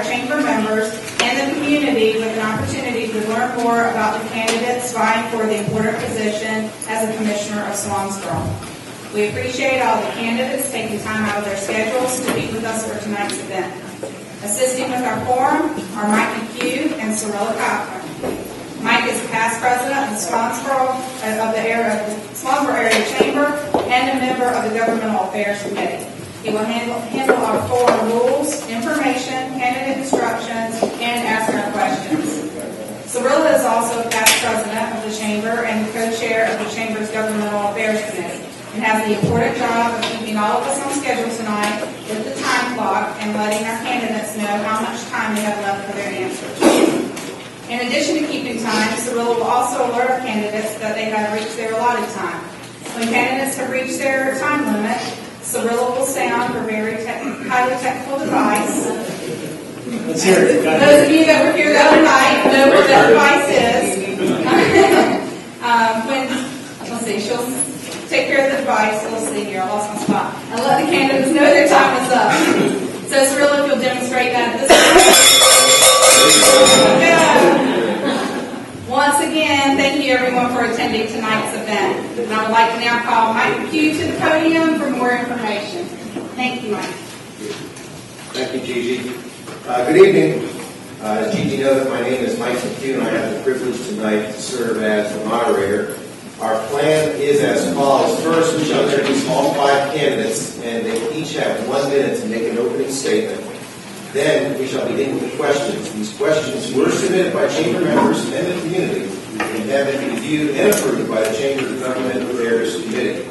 our chamber members and the community with an opportunity to learn more about the candidates vying for the important position as a commissioner of Swansboro. We appreciate all the candidates taking time out of their schedules to meet with us for tonight's event. Assisting with our forum are Mike McHugh and Cirilla Cochran. Mike is past president of the Swansboro Area Chamber and a member of the Governmental Affairs Committee. He will handle our forum rules, information, candidate instructions, and ask our questions. Cirilla is also past president of the Chamber and co-chair of the Chamber's Governmental Affairs Committee, and has the important job of keeping all of us on schedule tonight with the time clock and letting our candidates know how much time they have left for their answers. In addition to keeping time, Cirilla will also alert our candidates that they have reached their allotted time. When candidates have reached their time limit, Cirilla will sound for very highly technical device. Let's hear it. Those of you that were here the other night know what that device is. Let's see, she'll take care of the device. Let's see here, I lost my spot. And let the candidates know their time is up. So Cirilla, if you'll demonstrate that this Once again, thank you everyone for attending tonight's event. And I would like to now call Mike McHugh to the podium for more information. Thank you, Mike. Thank you, Gigi. Good evening. As Gigi noted, my name is Mike McHugh, and I have the privilege tonight to serve as the moderator. Our plan is as follows. First, we shall introduce all 5 candidates, and they will each have 1 minute to make an opening statement. Then we shall begin with the questions. These questions were submitted by chamber members and the community and have been reviewed and approved by the Chamber Government Affairs Committee.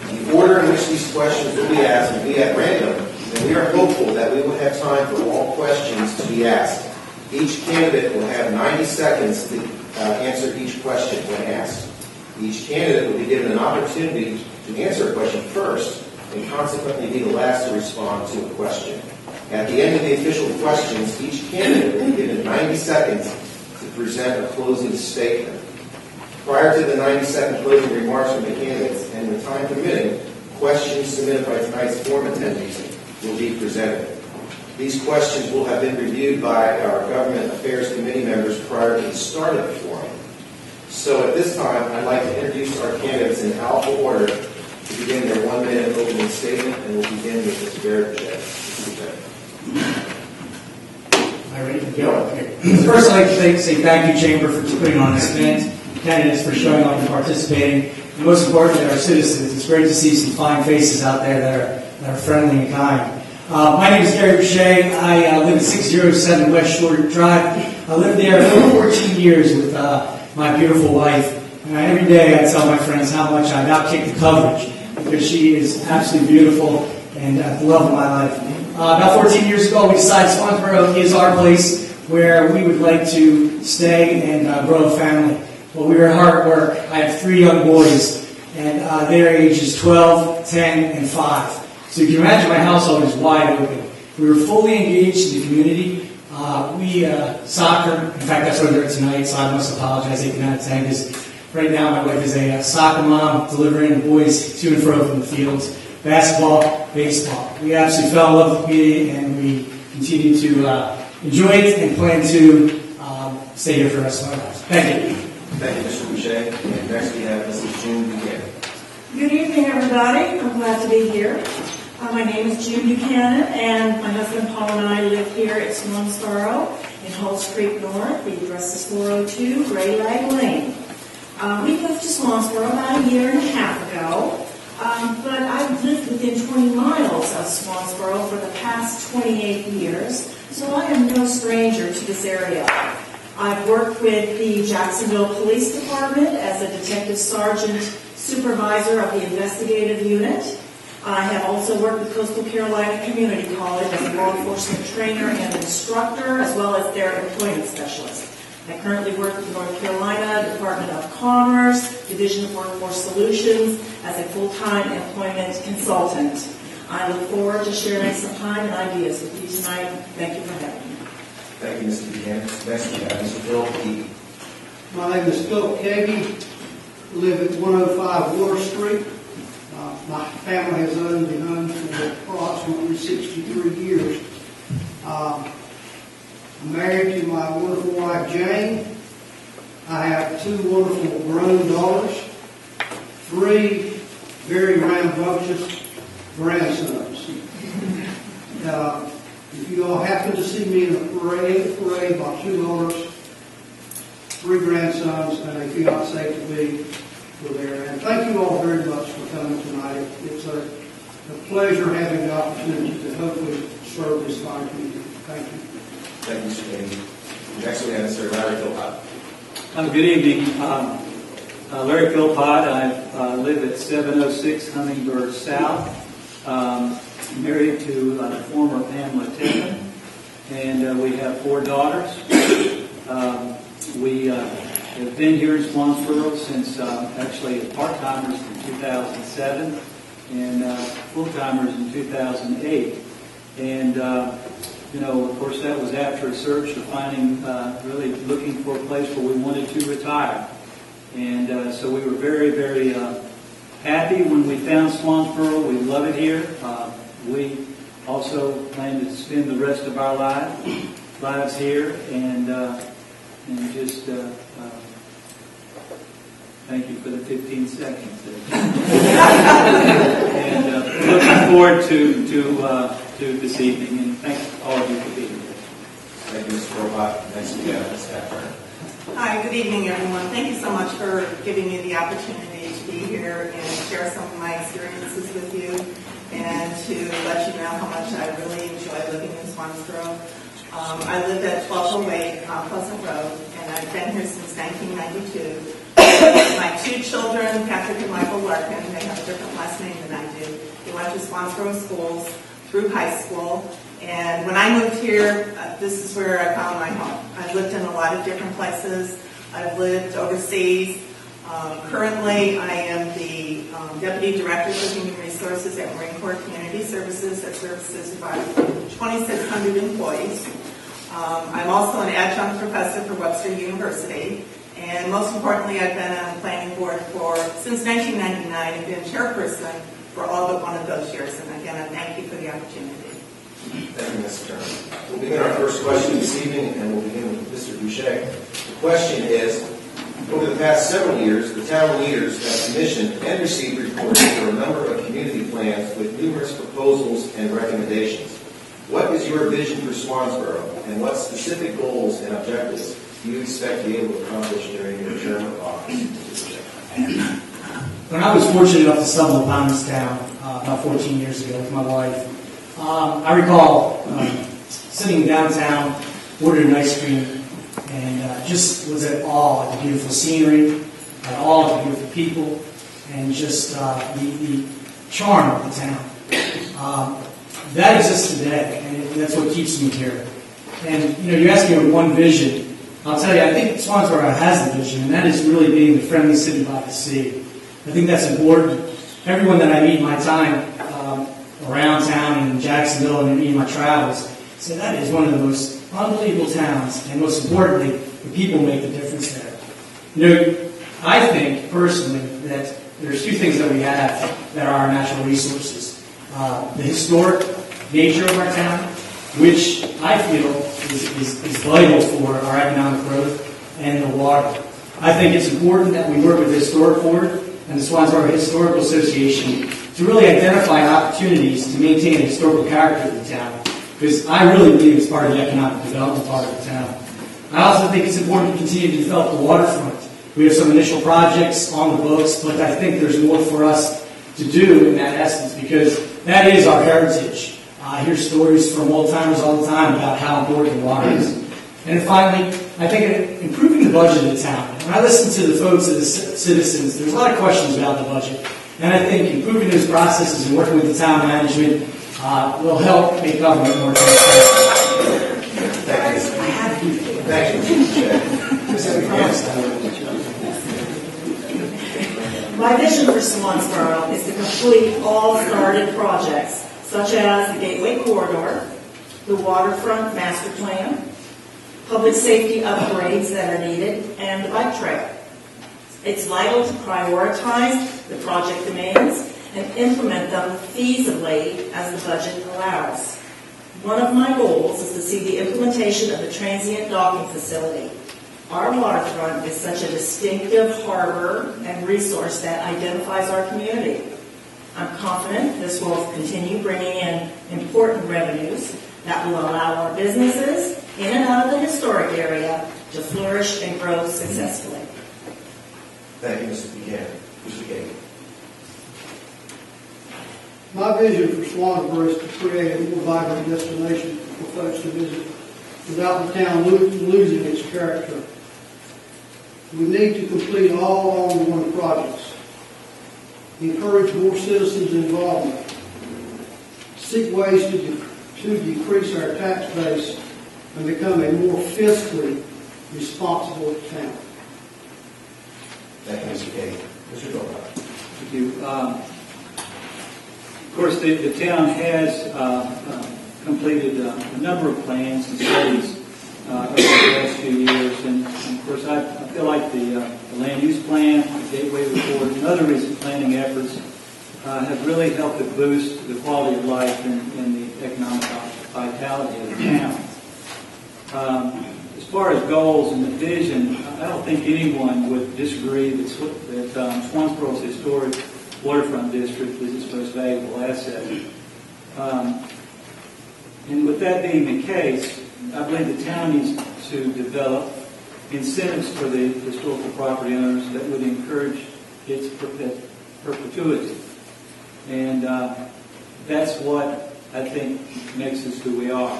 The order in which these questions will be asked will be at random, and we are hopeful that we will have time for all questions to be asked. Each candidate will have 90 seconds to answer each question when asked. Each candidate will be given an opportunity to answer a question first and consequently be the last to respond to a question. At the end of the official questions, each candidate will be given 90 seconds to present a closing statement. Prior to the 90-second closing remarks from the candidates, and with time permitting, questions submitted by tonight's forum attendees will be presented. These questions will have been reviewed by our Government Affairs Committee members prior to the start of the forum. So at this time, I'd like to introduce our candidates in alphabetical order to begin their 1 minute opening statement, and we'll begin with Mr. Garrett Boucher. Am I ready to go? Okay. First, I'd like to say thank you, Chamber, for putting on this event, candidates for showing up and participating, and most importantly, our citizens. It's great to see some fine faces out there that are friendly and kind. My name is Gary Boucher. I live at 607 West Shore Drive. I lived there for 14 years with my beautiful wife. And every day I tell my friends how much I outkick the coverage because she is absolutely beautiful and the love of my life. About 14 years ago, we decided Swansboro is our place where we would like to stay and grow a family. Well, we were hard at work. I have 3 young boys, and their ages 12, 10, and 5. So you can imagine my household is wide open. We were fully engaged in the community. Soccer, in fact, that's where they're tonight, so I must apologize they cannot attend, because right now my wife is a soccer mom, delivering the boys to and fro from the fields. Basketball, baseball. We absolutely fell in love with the community, and we continue to enjoy it and plan to stay here for the rest of our lives. Thank you. Thank you, Mr. Boucher. And next we have Mrs. June Buchanan. Good evening, everybody. I'm glad to be here. My name is June Buchanan, and my husband Paul and I live here at Swansboro in Halls Creek North. The address is 402 Gray Lag Lane. We moved to Swansboro about a year and a half ago. But I've lived within 20 miles of Swansboro for the past 28 years, so I am no stranger to this area. I've worked with the Jacksonville Police Department as a detective sergeant supervisor of the investigative unit. I have also worked with Coastal Carolina Community College as a law enforcement trainer and instructor, as well as their employment specialist. I currently work with North Carolina Department of Commerce, Division of Workforce Solutions, as a full-time employment consultant. I look forward to sharing some time and ideas with you tonight. Thank you for having me. Thank you, Mr. Buchanan. Next we have Mr. Phil Key. My name is Phil Keggy. I live at 105 Water Street. My family has owned the home for approximately 63 years. I'm married to my wonderful wife, Jane. I have 2 wonderful grown daughters, 3 very rambunctious grandsons. If you all happen to see me in a parade, my 2 daughters, 3 grandsons, and a fiancé to be were there. And thank you all very much for coming tonight. It's a pleasure having the opportunity to hopefully serve this fine community. Thank you. Thank you, Mr. Kennedy. Next, we have Mr. Larry Philpott. Good evening. Larry Philpott. I live at 706 Hummingbird South. Married to former Pamela Tiffin, and we have 4 daughters. We have been here in Swansboro since actually part-timers in 2007 and full-timers in 2008. And of course, that was after a search of finding, really looking for a place where we wanted to retire. And so we were very, very happy when we found Swansboro. We love it here. We also plan to spend the rest of our lives here, and just thank you for the 15 seconds. And looking forward to this evening, and thank all of you for being here. Thank you, Mr. Philpott. Next, we have Ms. Catherine. Hi, good evening, everyone. Thank you so much for giving me the opportunity to be here and share some of my experiences with you, and to let you know how much I really enjoy living in Swansboro. I lived at 1208 Pleasant Road, and I've been here since 1992. My 2 children, Patrick and Michael Larkin, they have a different last name than I do. They went to Swansboro schools through high school. And when I moved here, this is where I found my home. I've lived in a lot of different places. I've lived overseas. Currently, I am the Deputy Director for Human Resources at Marine Corps Community Services that services about 2,600 employees. I'm also an adjunct professor for Webster University. And most importantly, I've been on the planning board since 1999 and been chairperson for all but one of those years. And again, I thank you for the opportunity. Thank you, Ms. Turner. We'll begin our first question this evening, and we'll begin with Mr. Boucher. The question is, over the past several years, the town leaders have commissioned and received reports for a number of community plans with numerous proposals and recommendations. What is your vision for Swansboro, and what specific goals and objectives do you expect to be able to accomplish during your term of office? When I was fortunate enough to stumble upon this town about 14 years ago with my wife, I recall sitting downtown, ordering ice cream, and just was at awe at the beautiful scenery, at awe at the beautiful people, and just the charm of the town. That exists today, and that's what keeps me here. And you asked me with one vision. I'll tell you, I think Swansboro has the vision, and that is really being the friendly city by the sea. I think that's important. Everyone that I meet in my time around town and in Jacksonville and in my travels say that is one of the most unbelievable towns, and most importantly, the people make the difference there. I think personally that there's 2 things that we have that are our natural resources. The historic nature of our town, which I feel is vital for our economic growth, and the water. I think it's important that we work with the Historic Board and the Swansboro Historical Association to really identify opportunities to maintain the historical character of the town, because I really believe it's part of the economic development part of the town. I also think it's important to continue to develop the waterfront. We have some initial projects on the books, but I think there's more for us to do in that essence, because that is our heritage. I hear stories from old-timers all the time about how important the water is. And finally, I think improving the budget of the town. When I listen to the folks and the citizens, there's a lot of questions about the budget. And I think improving those processes and working with the town management will help make government more transparent. Thank you. My vision for Swansboro is to complete all started projects, such as the Gateway Corridor, the Waterfront Master Plan, public safety upgrades that are needed, and the bike trail. It's vital to prioritize the project demands and implement them feasibly as the budget allows. One of my goals is to see the implementation implementation of the transient docking facility. Our waterfront is such a distinctive harbor and resource that identifies our community. I'm confident this will continue bringing in important revenues that will allow our businesses in and out of the historic area to flourish and grow successfully. Thank you, Mrs. Buchanan. Mr. Gay. My vision for Swansboro is to create a more vibrant destination for folks to visit without the town losing its character. We need to complete all on-one projects, encourage more citizens' involvement, seek ways to decrease our tax base, and become a more fiscally responsible town. Thank you, Mr. Gay. Mr. Goldberg. Thank you. Of course, the town has completed a number of plans and studies over the last few years, and of course, I feel like the land use plan, the Gateway Report, and other recent planning efforts have really helped to boost the quality of life and the economic vitality of the town. As far as goals and the vision, I don't think anyone would disagree that Swansboro's historic waterfront district is its most valuable asset. And with that being the case, I believe the town needs to develop incentives for the historical property owners that would encourage its perpetuity. And that's what I think makes us who we are.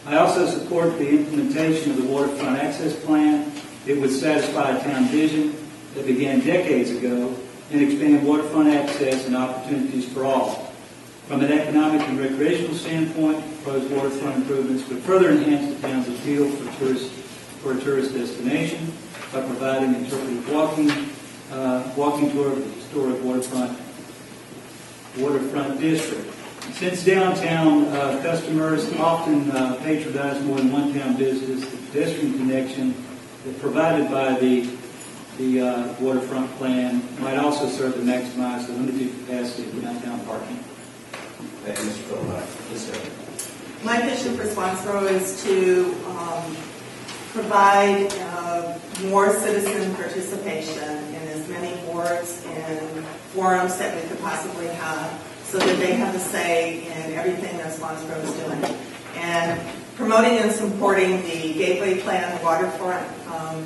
I also support the implementation of the Waterfront Access Plan. It would satisfy a town vision that began decades ago and expand waterfront access and opportunities for all. From an economic and recreational standpoint, proposed waterfront improvements would further enhance the town's appeal for a tourist destination by providing interpretive walking tour of the historic waterfront district. Since downtown customers often patronize more than one town business, the pedestrian connection that's provided by the waterfront plan might also serve to maximize the limited capacity of downtown parking. Thank you, Mr. Goldberg. Ms. Evans. My vision for Swansboro is to provide more citizen participation in as many boards and forums that we could possibly have, so that they have a say in everything that Swansboro is doing. And promoting and supporting the Gateway Plan, the waterfront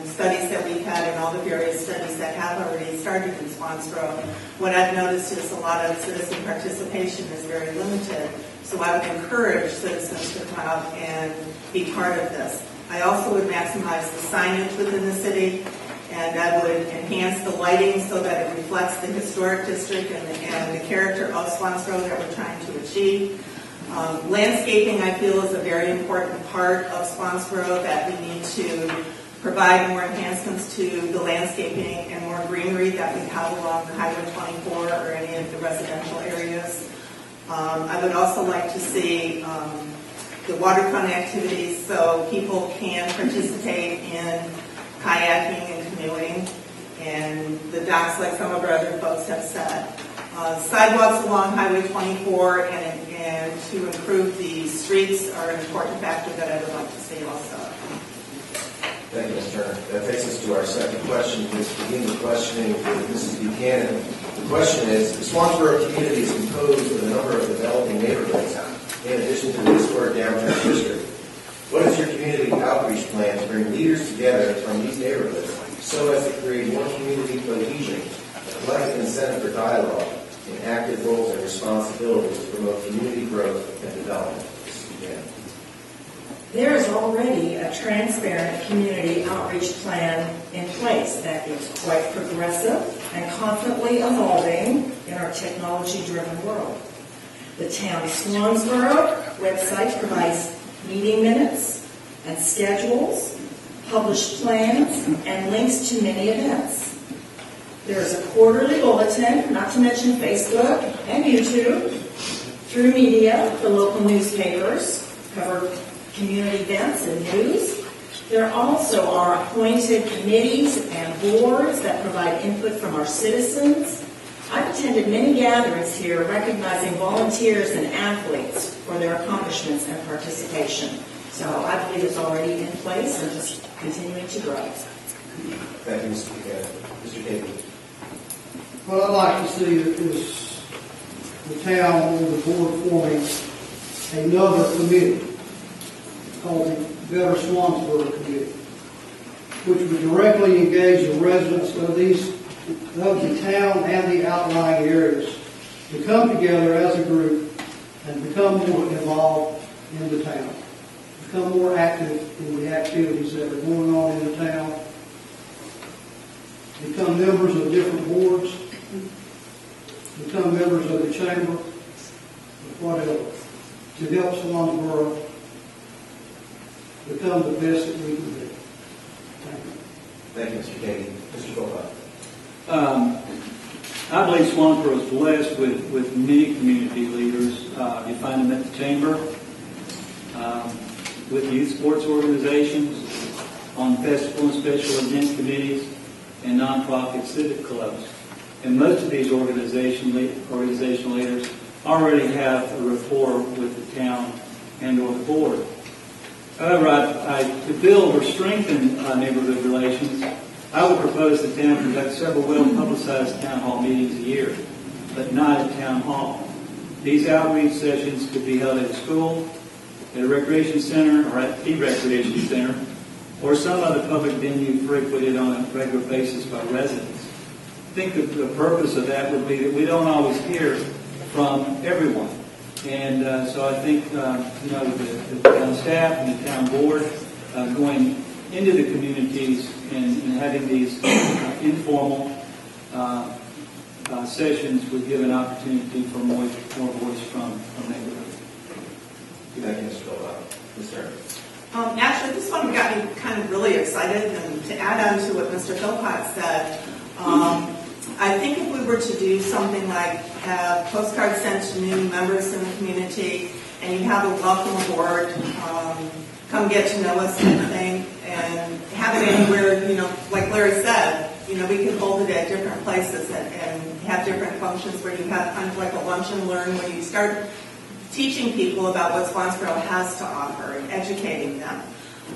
studies that we've had, and all the various studies that have already started in Swansboro, what I've noticed is a lot of citizen participation is very limited. So I would encourage citizens to come out and be part of this. I also would maximize the signage within the city, and I would enhance the lighting so that it reflects the historic district and the character of Swansboro that we're trying to achieve. Landscaping, I feel, is a very important part of Swansboro, that we need to provide more enhancements to the landscaping and more greenery that we have along Highway 24 or any of the residential areas. I would also like to see the waterfront activities so people can participate in kayaking and canoeing, and the docks like some of our other folks have said. Sidewalks along Highway 24 and to improve the streets are an important factor that I would like to see also. Thank you, Ms. Turner. That takes us to our second question. Let's begin the questioning with Mrs. Buchanan. The question is, the Swansboro community is composed of a number of developing neighborhoods in addition to the historic downtown district. What is your community outreach plan to bring leaders together from these neighborhoods so as to create more community cohesion, a collective incentive for dialogue, and active roles and responsibilities to promote community growth and development? Mrs. Buchanan. There is already a transparent community outreach plan in place that is quite progressive and constantly evolving in our technology-driven world. The town of Swansboro website provides meeting minutes and schedules, published plans, and links to many events. There is a quarterly bulletin, not to mention Facebook and YouTube, through media, the local newspapers cover community events and news. There also are appointed committees and boards that provide input from our citizens. I've attended many gatherings here recognizing volunteers and athletes for their accomplishments and participation. So So I believe it's already in place and just continuing to grow. Thank you, Mr. Buchanan. Mr. Kagan. What I'd like to see is the town or the board forming another committee called the Better Swansboro Committee, which would directly engage the residents of the town and the outlying areas to come together as a group and become more involved in the town, become more active in the activities that are going on in the town, become members of different boards, become members of the chamber, whatever, to help Swansboro become the best that we can be. Thank you. Thank you, Mr. Kagan. Mr. Philpott. I believe Swansboro is blessed with many community leaders. You find them at the chamber, with youth sports organizations, on festival and special event committees, and nonprofit civic clubs. And most of these organizational leaders already have a rapport with the town and or the board. However, to build or strengthen neighborhood relations, I would propose the town conduct several well-publicized town hall meetings a year, but not at town hall. These outreach sessions could be held at a school, at a recreation center, or at the recreation center, or some other public venue frequented on a regular basis by residents. I think the purpose of that would be that we don't always hear from everyone. And so I think, the town staff and the town board going into the communities and having these informal sessions would give an opportunity for more voice from neighborhood. Thank you, Mr. Philpott. Ms. Turner. Actually, this one got me kind of really excited, and to add on to what Mr. Philpott said, I think if we were to do something like have postcards sent to new members in the community, and you have a welcome board, come get to know us kind of thing, and have it anywhere, like Larry said, we can hold it at different places and have different functions where you have kind of like a lunch and learn, where you start teaching people about what Swansboro has to offer and educating them.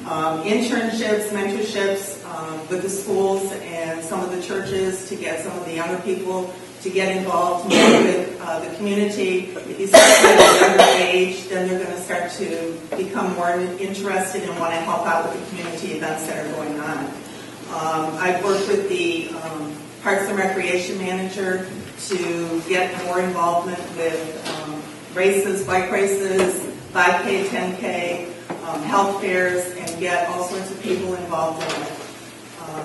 Internships, mentorships with the schools and some of the churches to get some of the younger people to get involved more with the community. If you start at a younger age, then they're going to start to become more interested and want to help out with the community events that are going on. I've worked with the Parks and Recreation Manager to get more involvement with races, bike races, 5K, 10K, health fairs, and get all sorts of people involved in it. I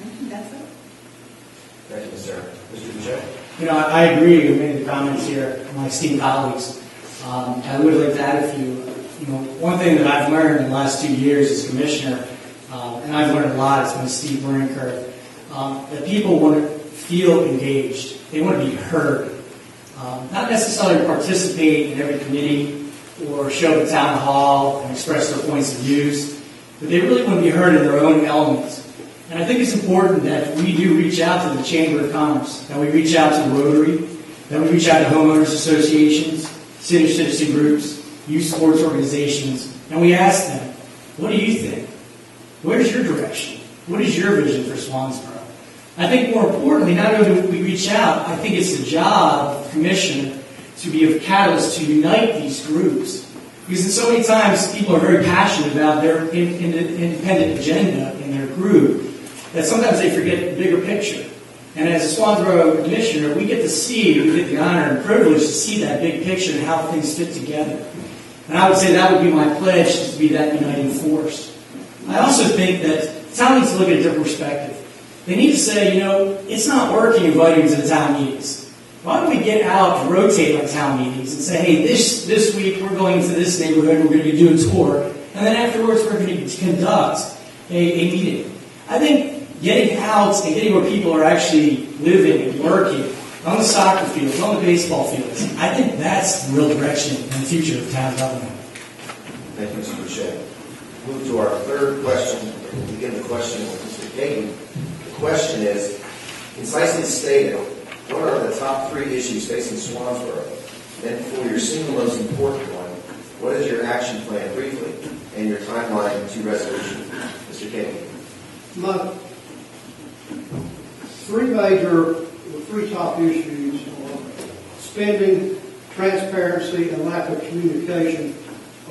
think that's it. Thank you, Ms. Turner. Mr. Boucher. I agree with many of the comments here, my esteemed colleagues. I would like to add a few. One thing that I've learned in the last 2 years as commissioner, and I've learned a lot, it's been a steep learning curve, that people want to feel engaged. They want to be heard. Not necessarily participate in every committee or show up at town hall and express their points of views, but they really want to be heard in their own elements. And I think it's important that if we do reach out to the Chamber of Commerce, that we reach out to Rotary, that we reach out to homeowners associations, senior citizen groups, youth sports organizations, and we ask them, what do you think? Where's your direction? What is your vision for Swansboro? I think more importantly, not only do we reach out, I think it's the job of the commissioner to be a catalyst to unite these groups. Because so many times people are very passionate about their independent agenda in their group that sometimes they forget the bigger picture. And as a Swansboro commissioner, we get the honor and privilege to see that big picture and how things fit together. And I would say that would be my pledge, to be that uniting force. I also think that town needs to look at a different perspective. They need to say, it's not working inviting to the town meetings. Why don't we get out and rotate our town meetings and say, hey, this week we're going to this neighborhood, we're going to do a tour, and then afterwards we're going to conduct a meeting. I think getting out and getting where people are actually living and working, on the soccer fields, on the baseball fields, I think that's the real direction in the future of town government. Thank you, Mr. Boucher. Move to our third question. We'll begin the question with Mr. Kagan. The question is, concisely stated, what are the top 3 issues facing Swansboro? Then for your single most important one, What is your action plan briefly and your timeline to resolution? Mr. King. My three top issues are spending, transparency, and lack of communication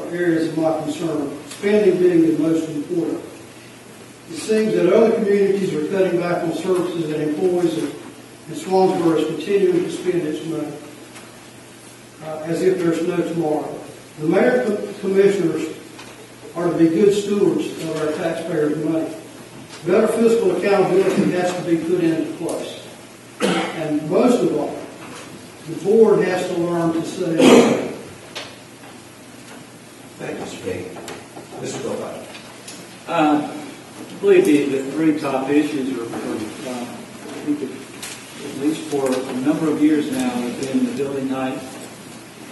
are areas of my concern. Spending being the most important. It seems that other communities are cutting back on services and employees, and Swansboro is continuing to spend its money as if there's no tomorrow. The mayor and commissioners are to be good stewards of our taxpayers' money. Better fiscal accountability has to be put into place. And most of all, the board has to learn to say no. Thank you, Mr. King. Mr. Philpott. I believe the three top issues are, I think at least for a number of years now, have been the building height.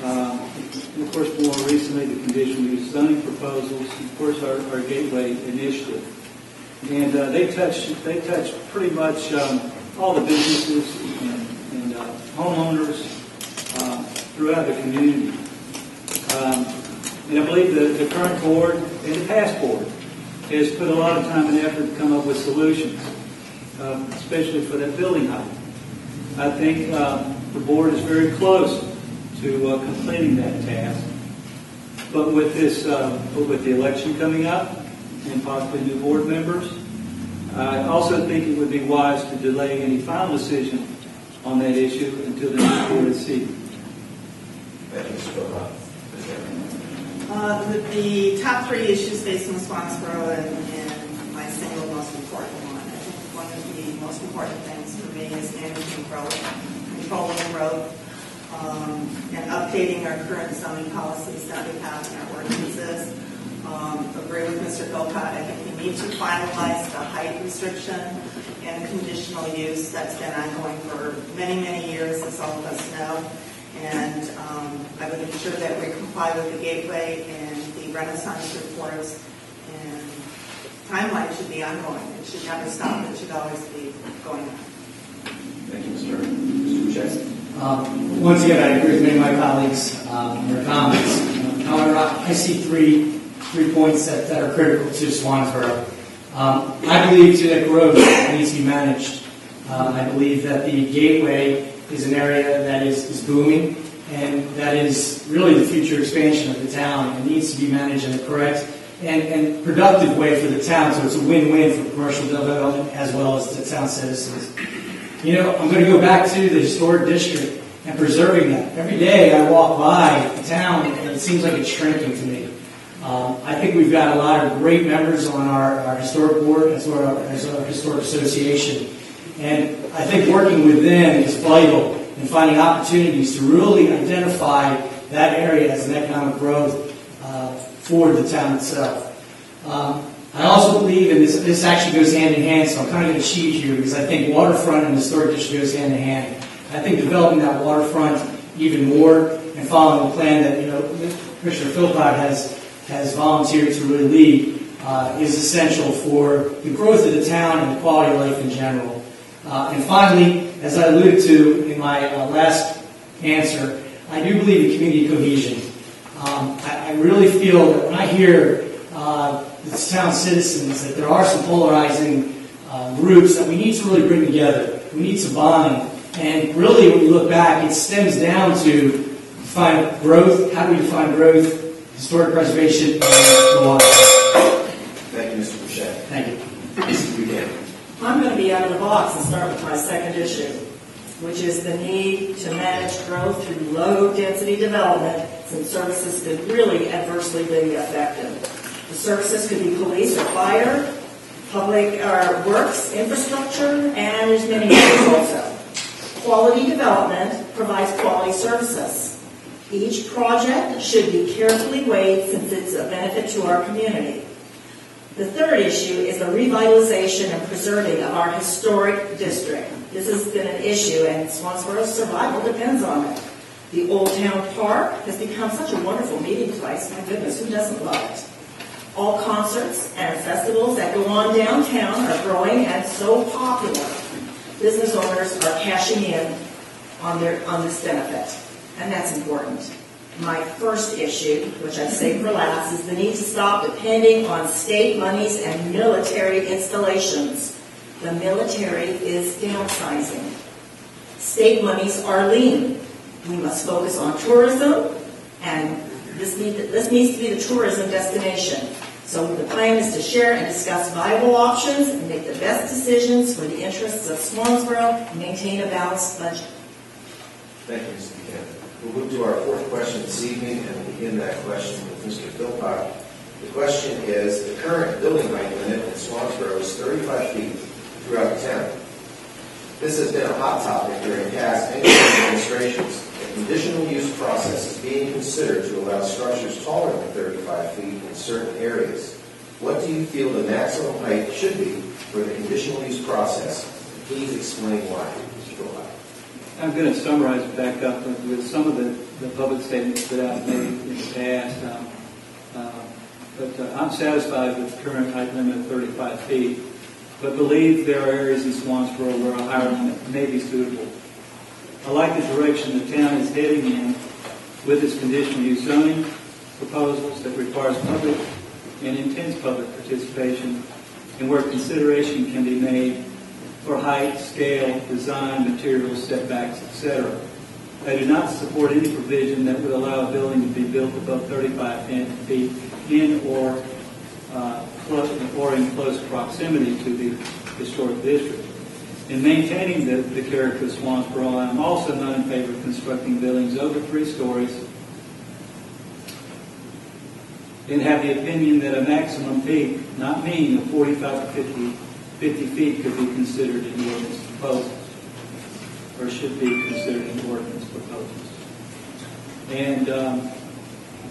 And of course, more recently, the conditional use zoning proposals, of course, our gateway initiative. And they touch pretty much all the businesses and homeowners throughout the community. And I believe the current board and the past board has put a lot of time and effort to come up with solutions, especially for that building height. I think the board is very close to completing that task. But with the election coming up and possibly new board members, I also think it would be wise to delay any final decision on that issue until the new board is seated. Thank you, Mr. Philpott. The top three issues facing Swansboro and my single most important one. I think one of the most important things for me is managing growth, controlling growth, and updating our current zoning policies that we have in our ordinances. Agree with Mr. Philpott. I think we need to finalize the height restriction and conditional use that's been ongoing for many, many years, as all of us know. And I would ensure that we comply with the gateway and the Renaissance reports. And timeline should be ongoing. It should never stop. It should always be going on. Thank you, Mr. Boucher. Once again, I agree with many of my colleagues in their comments. However, I see three points that are critical to Swansboro. I believe too that growth needs to be managed. I believe that the gateway is an area that is booming, and that is really the future expansion of the town. It needs to be managed in a correct and productive way for the town, so it's a win-win for commercial development as well as the town citizens. You know, I'm going to go back to the historic district and preserving that. Every day I walk by the town, and it seems like it's shrinking to me. I think we've got a lot of great members on our historic board as well as our historic association. And I think working with them is vital in finding opportunities to really identify that area as an economic growth for the town itself. I also believe, and this actually goes hand in hand, so I'm kind of going to cheat here because I think waterfront and historic district goes hand in hand. I think developing that waterfront even more and following the plan that Commissioner Philpott has volunteered to really lead is essential for the growth of the town and the quality of life in general. And finally, as I alluded to in my last answer, I do believe in community cohesion. I really feel that when I hear the town citizens that there are some polarizing groups that we need to really bring together. We need to bond. And really, when you look back, it stems down to define growth. How do we define growth? Historic preservation and the water. Thank you, Mr. Boucher. Thank you. Mr. Buchanan. I'm going to be out of the box and start with my second issue, which is the need to manage growth through low-density development, since services could really adversely be affected. The services could be police or fire, public works, infrastructure, and there's many others also. Quality development provides quality services. Each project should be carefully weighed since it's a benefit to our community. The third issue is the revitalization and preserving of our historic district. This has been an issue, and Swansboro's survival depends on it. The Old Town Park has become such a wonderful meeting place. My goodness, who doesn't love it? All concerts and festivals that go on downtown are growing and so popular. Business owners are cashing in on this benefit, and that's important. My first issue, which I saved for last, is the need to stop depending on state monies and military installations. The military is downsizing. State monies are lean. We must focus on tourism, and this needs to be the tourism destination. So the plan is to share and discuss viable options and make the best decisions for the interests of Swansboro and maintain a balanced budget. Thank you, Mr. Buchanan. We'll move to our fourth question this evening and begin that question with Mr. Philpott. The question is, the current building height limit in Swansboro is 35 feet throughout the town. This has been a hot topic during past and current administrations. A conditional use process is being considered to allow structures taller than 35 feet in certain areas. What do you feel the maximum height should be for the conditional use process? Please explain why, Mr. Philpott. I'm going to summarize back up with some of the public statements that I've made in the past. But I'm satisfied with the current height limit of 35 feet, but believe there are areas in Swansboro where a higher limit may be suitable. I like the direction the town is heading in with its conditional use zoning proposals that requires public and intense public participation, and where consideration can be made for height, scale, design, materials, setbacks, etc. I do not support any provision that would allow a building to be built above 35 feet in or in close proximity to the historic district. In maintaining the character of Swansboro, I am also not in favor of constructing buildings over 3 stories and have the opinion that a maximum peak, not mean, of 45 to 50 feet could be considered in ordinance proposals, or should be considered in ordinance proposals. And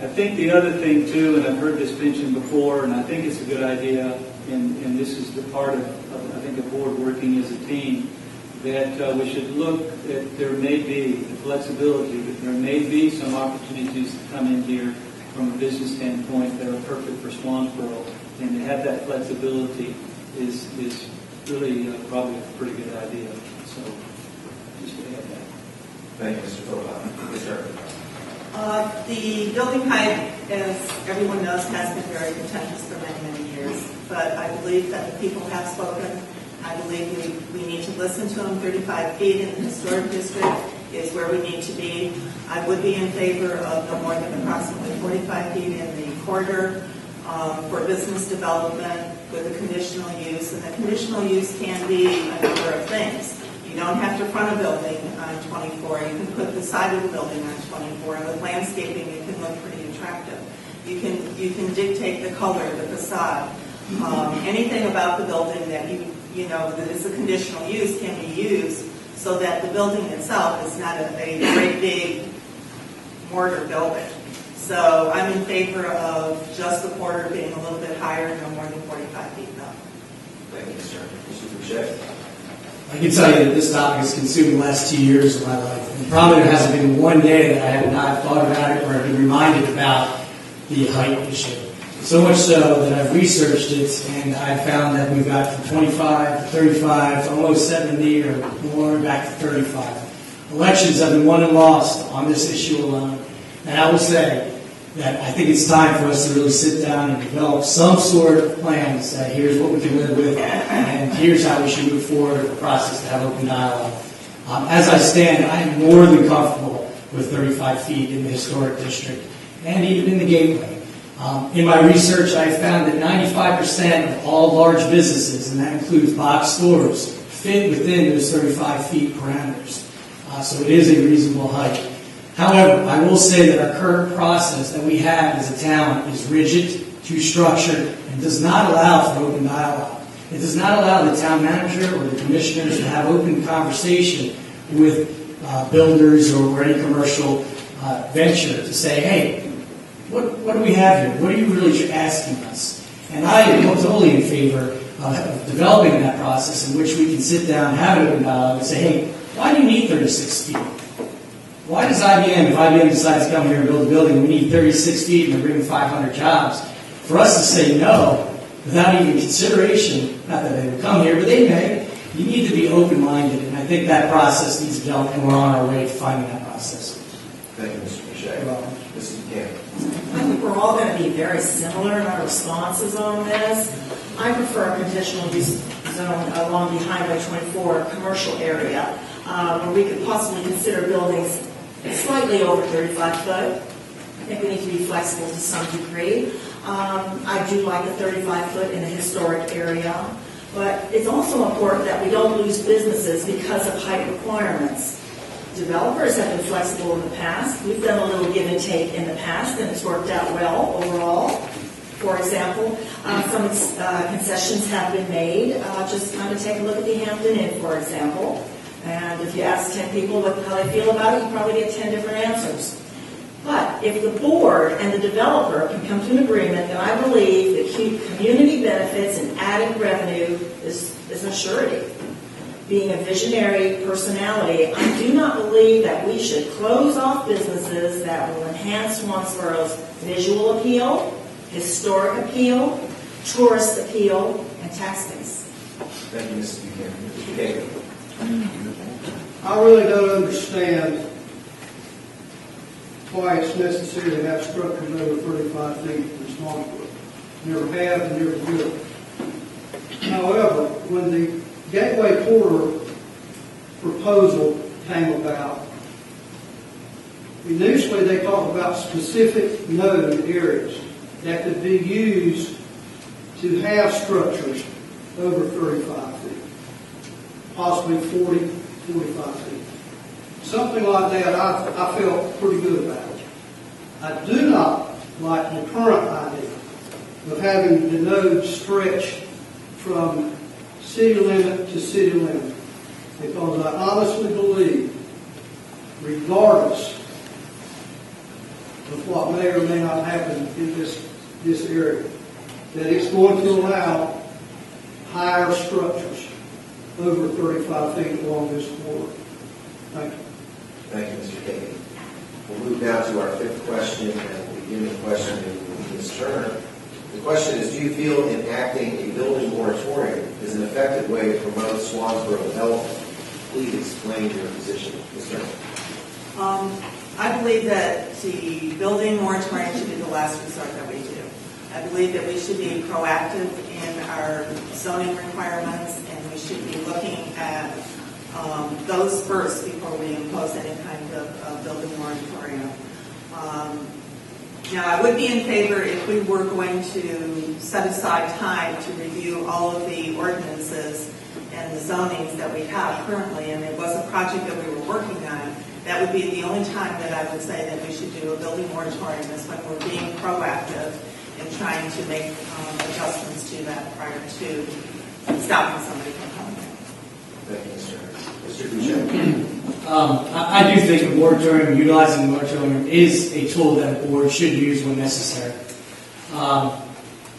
I think the other thing too, and I've heard this mentioned before, and I think it's a good idea, and this is the part of I think a board working as a team, that we should look at there may be the flexibility, that there may be some opportunities to come in here from a business standpoint that are perfect for Swansboro, and to have that flexibility is really probably a pretty good idea. So just to add that. Thank you, Mr. Philpott. Ms. Herman. The building height, as everyone knows, has been very contentious for many, many years. But I believe that the people have spoken. I believe we need to listen to them. 35 feet in the historic district is where we need to be. I would be in favor of no more than approximately 45 feet in the corridor for business development with a conditional use. And the conditional use can be a number of things. You don't have to front a building on 24. You can put the side of the building on 24. And with landscaping, it can look pretty attractive. You can dictate the color, the facade. Anything about the building that you know that is a conditional use can be used so that the building itself is not a great big mortar building. So I'm in favor of just the corridor being a little bit higher, no more than 45 feet though. Thank you, Mr. Herman. Mr. Boucher. I can tell you that this topic has consumed the last 2 years of my life. And probably there hasn't been one day that I have not thought about it or been reminded about the height issue. So much so that I've researched it, and I've found that we've got from 25 to 35 to almost 70 or more back to 35. Elections have been won and lost on this issue alone. And I will say that I think it's time for us to really sit down and develop some sort of plan to say, here's what we can live with, and here's how we should move forward in the process to have open dialogue. As I stand, I am more than comfortable with 35 feet in the historic district and even in the gateway. In my research, I found that 95% of all large businesses, and that includes box stores, fit within those 35 feet parameters. So it is a reasonable height. However, I will say that our current process that we have as a town is rigid, too structured, and does not allow for open dialogue. It does not allow the town manager or the commissioners to have open conversation with builders or any commercial venture to say, hey, what do we have here? What are you really asking us? And I am totally in favor of developing that process in which we can sit down, have an open dialogue, and say, hey, why do you need 36 feet? Why does IBM, if IBM decides to come here and build a building, we need 36 feet and they're bringing 500 jobs, for us to say no without even consideration, not that they would come here, but they may, you need to be open-minded, and I think that process needs to develop, and we're on our way to finding that process. Thank you, Mr. Boucher. You're welcome. we're all going to be very similar in our responses on this. I prefer a conditional use zone along the Highway 24 commercial area, where we could possibly consider buildings slightly over 35 foot. I think we need to be flexible to some degree. I do like the 35 foot in a historic area, but it's also important that we don't lose businesses because of height requirements. Developers have been flexible in the past. We've done a little give and take in the past, and it's worked out well overall. For example, some concessions have been made. Just kind of take a look at the Hampton Inn, for example. And if you ask 10 people how they feel about it, you probably get 10 different answers. But if the board and the developer can come to an agreement, then I believe that community benefits and added revenue is a surety. Being a visionary personality, I do not believe that we should close off businesses that will enhance Swansboro's visual appeal, historic appeal, tourist appeal, and tax base. Thank you, Mrs. Buchanan. Mr. Gagan. I really don't understand why it's necessary to have structures over 35 feet in Swansboro. Never have and never will. However, when the Gateway Corridor proposal came about, initially they talked about specific node areas that could be used to have structures over 35 feet, possibly 40, 45 feet. Something like that I felt pretty good about. I do not like the current idea of having the node stretch from city limit to city limit, because I honestly believe, regardless of what may or may not happen in this area, that it's going to allow higher structures over 35 feet along this corridor. Thank you. Thank you, Mr. Kagan. We'll move now to our fifth question, and we'll begin the question with Ms. Turner. The question is, do you feel enacting a building moratorium is an effective way to promote Swansboro development? Please explain your position, Ms. Turner. I believe that the building moratorium should be the last resort that we do. I believe that we should be proactive in our zoning requirements, and we should be looking at those first before we impose any kind of building moratorium. Now, I would be in favor if we were going to set aside time to review all of the ordinances and the zonings that we have currently, and it was a project that we were working on. That would be the only time that I would say that we should do a building moratorium, is when we're being proactive and trying to make adjustments to that prior to stopping somebody from coming in. Thank you, Ms. Turner. Mr. Boucher. I do think a moratorium, utilizing a moratorium, is a tool that a board should use when necessary.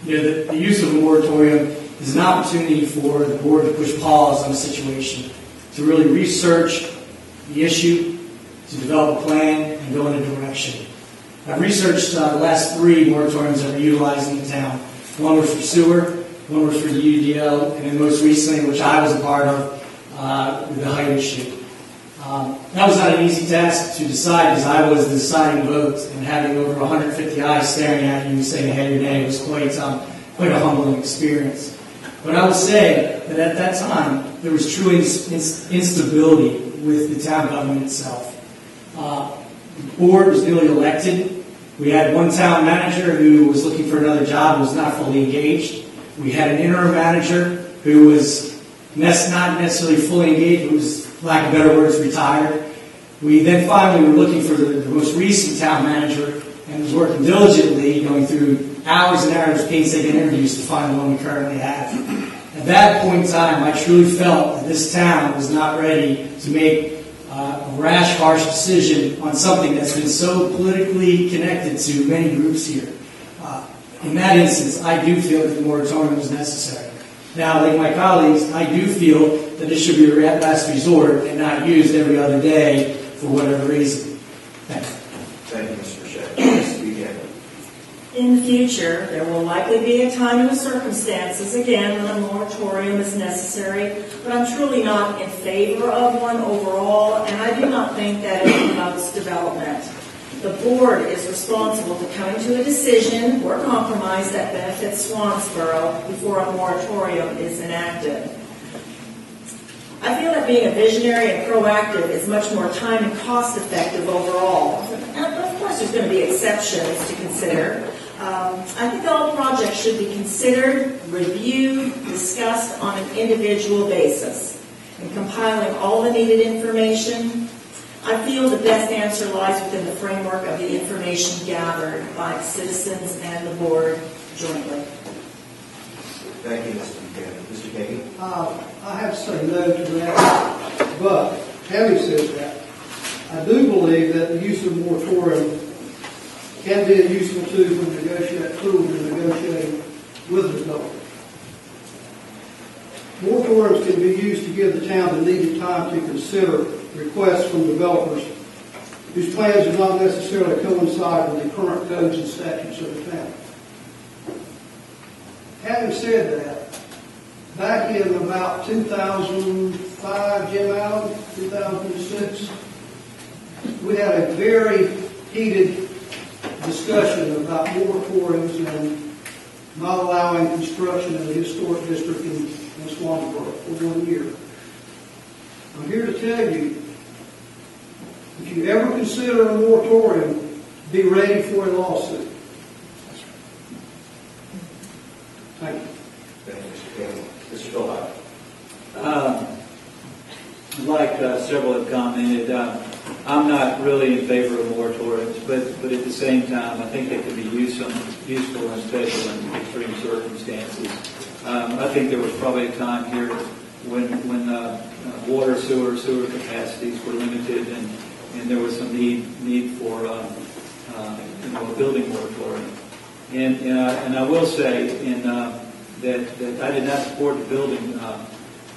The use of a moratorium is an opportunity for the board to push pause on a situation, to really research the issue, to develop a plan, and go in a direction. I've researched the last 3 moratoriums that were utilized in the town. One was for sewer, one was for the UDO, and then most recently, which I was a part of, the height issue. That was not an easy task to decide, because I was the deciding vote, and having over 150 eyes staring at you saying hey or nay was quite a humbling experience. But I would say that at that time, there was true instability with the town government itself. The board was newly elected. We had one town manager who was looking for another job and was not fully engaged. We had an interim manager who was not necessarily fully engaged, but was, for lack of better words, retired. We then finally were looking for the most recent town manager and was working diligently, going through hours and hours of painstaking interviews to find the one we currently have. At that point in time, I truly felt that this town was not ready to make a rash, harsh decision on something that's been so politically connected to many groups here. In that instance, I do feel that the moratorium was necessary. Now, like my colleagues, I do feel that this should be a last resort and not used every other day for whatever reason. Thanks. Thank you, Mr. Boucher. Ms. Buchanan. In the future, there will likely be a time and circumstances, again, when a moratorium is necessary, but I'm truly not in favor of one overall, and I do not think that it promotes development. The board is responsible for coming to a decision or compromise that benefits Swansboro before a moratorium is enacted. I feel that being a visionary and proactive is much more time and cost effective overall. And of course, there's going to be exceptions to consider. I think all projects should be considered, reviewed, discussed on an individual basis. In compiling all the needed information, I feel the best answer lies within the framework of the information gathered by citizens and the board jointly. Thank you, Mr. Buchanan. Mr. Kennedy? I have to say no to that, but having said that, I do believe that the use of moratorium can be a useful tool in negotiating with the developer. Moratoriums can be used to give the town the needed time to consider requests from developers whose plans do not necessarily coincide with the current codes and statutes of the town. Having said that, back in about 2005, Jim Allen, 2006, we had a very heated discussion about moratoriums and not allowing construction in the historic district in Swansboro for 1 year. I'm here to tell you, if you ever consider a moratorium, be ready for a lawsuit. Thank you. Thank you, Mr. Kennedy. Mr. Philbott? Like several have commented, I'm not really in favor of moratoriums, but at the same time, I think they can be useful in special and extreme circumstances. I think there was probably a time here when water, sewer capacities were limited, and there was some need for a building moratorium. And I will say that I did not support the building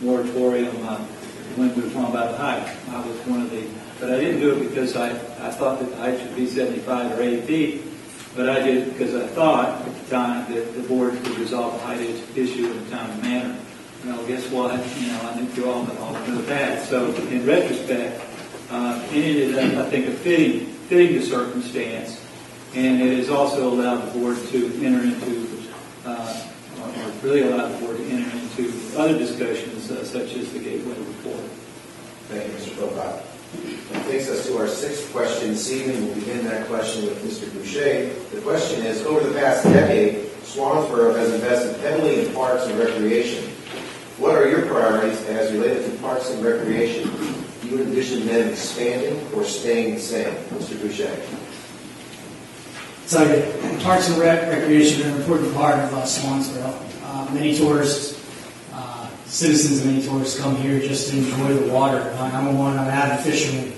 moratorium when we were talking about the height. I was one of but I didn't do it because I thought that the height should be 75 or 80 feet, but I did because I thought at the time that the board could resolve the height issue in a timely manner. Well, guess what? I think you all know that. So in retrospect, it ended up, I think, fitting the circumstance, and it has also allowed the board to enter into, or really allowed the board to enter into other discussions such as the Gateway Report. Thank you, Mr. Philbott. That takes us to our sixth question this evening. We'll begin that question with Mr. Boucher. The question is, over the past decade, Swansboro has invested heavily in parks and recreation. What are your priorities as related to parks and recreation? Do you envision them expanding or staying the same? Mr. Boucher. So, parks and recreation are an important part of Swansboro. Many tourists, citizens of many tourists come here just to enjoy the water. I'm an avid fisherman.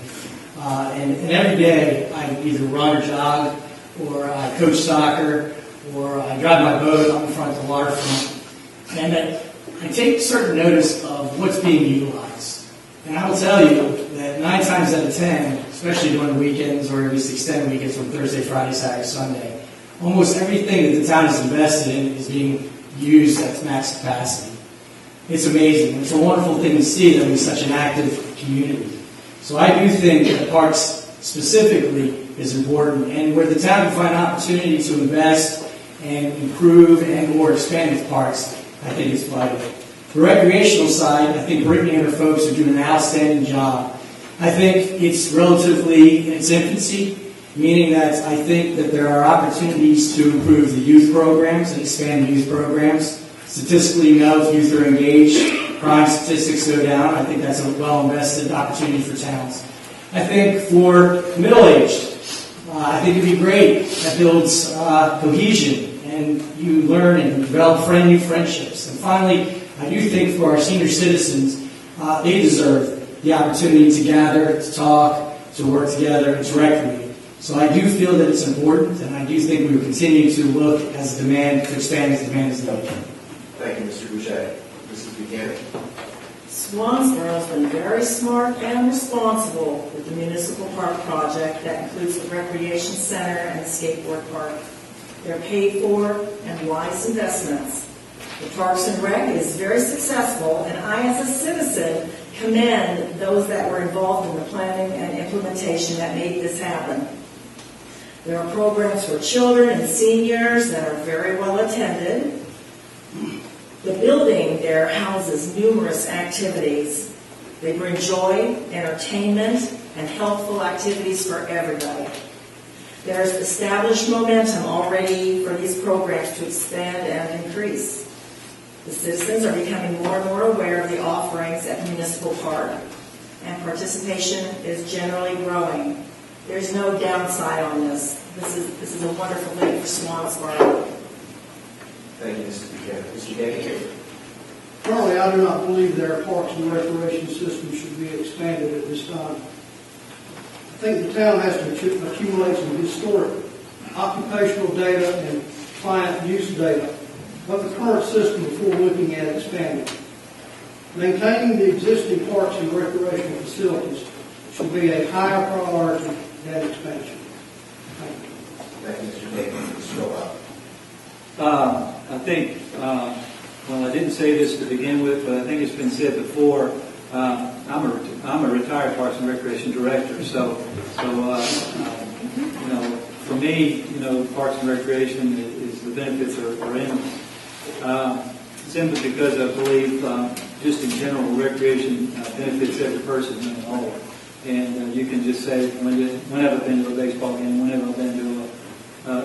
And every day I either run or jog, or I coach soccer, or I drive my boat up in front of the waterfront. And I take certain notice of what's being utilized. And I will tell you that 9 times out of 10, especially during the weekends or at least extended weekends from Thursday, Friday, Saturday, Sunday, almost everything that the town is invested in is being used at max capacity. It's amazing. It's a wonderful thing to see that we're such an active community. So I do think that parks specifically is important, and where the town can find opportunity to invest and improve and or expand its parks, I think it's vital. The recreational side, I think Brittany and her folks are doing an outstanding job. I think it's relatively in its infancy, meaning that I think that there are opportunities to improve the youth programs and expand the youth programs. Statistically, you know, if youth are engaged, crime statistics go down. I think that's a well-invested opportunity for towns. I think for middle-aged, I think it'd be great. That builds cohesion, and you learn and develop new friendships. And finally, I do think for our senior citizens, they deserve the opportunity to gather, to talk, to work together, and to recreate. So I do feel that it's important, and I do think we will continue to look as demand to expand as demand is needed. Thank you, Mr. Boucher. Mrs. Buchanan. Swansboro has been very smart and responsible with the municipal park project that includes the recreation center and the skateboard park. They're paid for and wise investments. The Parks and Rec is very successful, and I, as a citizen, commend those that were involved in the planning and implementation that made this happen. There are programs for children and seniors that are very well attended. The building there houses numerous activities. They bring joy, entertainment, and healthful activities for everybody. There's established momentum already for these programs to expand and increase. The citizens are becoming more and more aware of the offerings at Municipal Park, and participation is generally growing. There's no downside on this. This is a wonderful thing for Swansboro. Thank you, Mrs. Buchanan. Mr. Kennedy? Currently, I do not believe their parks and recreation system should be expanded at this time. I think the town has to accumulate some historic occupational data and client use data of the current system before looking at expanding. Maintaining the existing parks and recreational facilities should be a higher priority than expansion. Thank you. Thank you, Mr. Kennedy. Mr. Philpott? I think, well, I didn't say this to begin with, but I think it's been said before. I'm a retired Parks and Recreation director, so you know, for me, you know, Parks and Recreation is the benefits are endless. Simply because I believe, just in general, recreation benefits every person in the whole. And you can just say, whenever I've been to a baseball game, whenever I've been to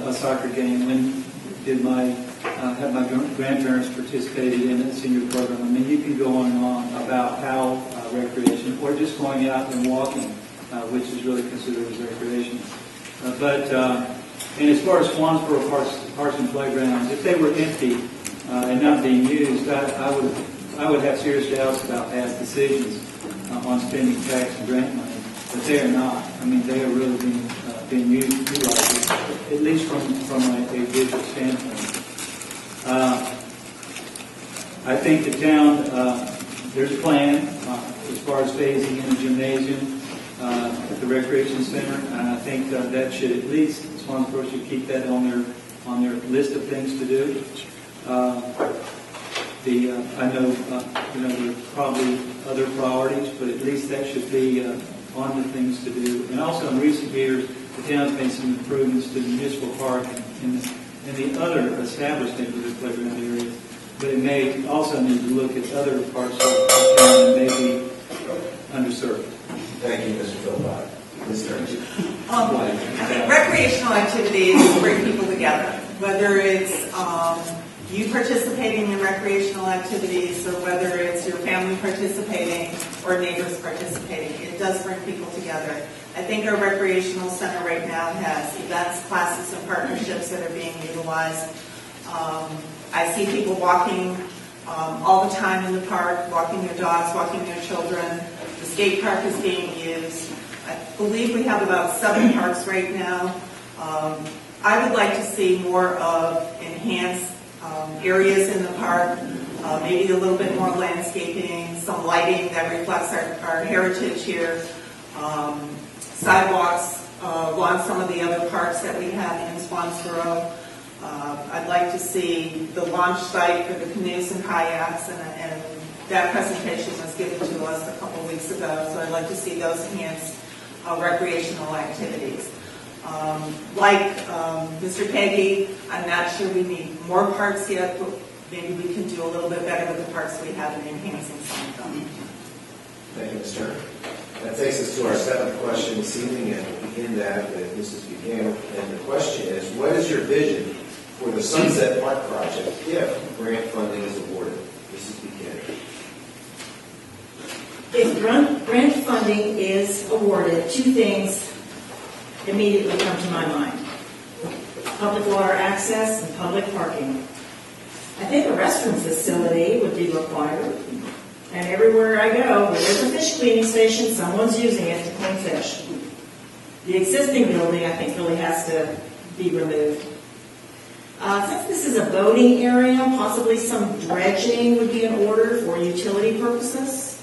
a soccer game, when did have my grandparents participated in a senior program. I mean, you can go on and on about how recreation, or just going out and walking, which is really considered as recreation. And as far as Swansboro parks and playgrounds, if they were empty and not being used, I would have serious doubts about past decisions on spending tax and grant money. But they are not. I mean, they are really being utilized, at least from a visual standpoint. I think the town, there's a plan as far as phasing in the gymnasium at the recreation center, and I think that should at least, Swansboro should keep that on their list of things to do. I know, there are probably other priorities, but at least that should be on the things to do. And also in recent years, the town's made some improvements to the municipal park and the other established neighborhood playground areas. But it may also need to look at other parts of the town that may be underserved. Thank you, Mr. Philpott. Ms. Turner? Recreational activities bring people together, whether it's you participating in recreational activities or whether it's your family participating or neighbors participating. It does bring people together. I think our recreational center right now has events, classes, and partnerships that are being utilized. I see people walking all the time in the park, walking their dogs, walking their children. The skate park is being used. I believe we have about 7 parks right now. I would like to see more of enhanced areas in the park, maybe a little bit more landscaping, some lighting that reflects our heritage here, sidewalks along some of the other parks that we have in Swansboro. I'd like to see the launch site for the canoes and kayaks, and that presentation was given to us a couple weeks ago, so I'd like to see those enhanced recreational activities. Like Mr. Peggy, I'm not sure we need more parks yet, but maybe we can do a little bit better with the parks we have in enhancing some of them. Thank you, Ms. Turner. That takes us to our 7th question this evening, and we'll begin that with Mrs. Buchanan. And the question is, what is your vision for the Sunset Park project if grant funding is awarded? Mrs. Buchanan. If grant funding is awarded, 2 things immediately come to my mind: public water access and public parking. I think a restroom facility would be required. And everywhere I go, where there's a fish cleaning station, someone's using it to clean fish. The existing building, I think, really has to be removed. Since this is a boating area, possibly some dredging would be in order for utility purposes.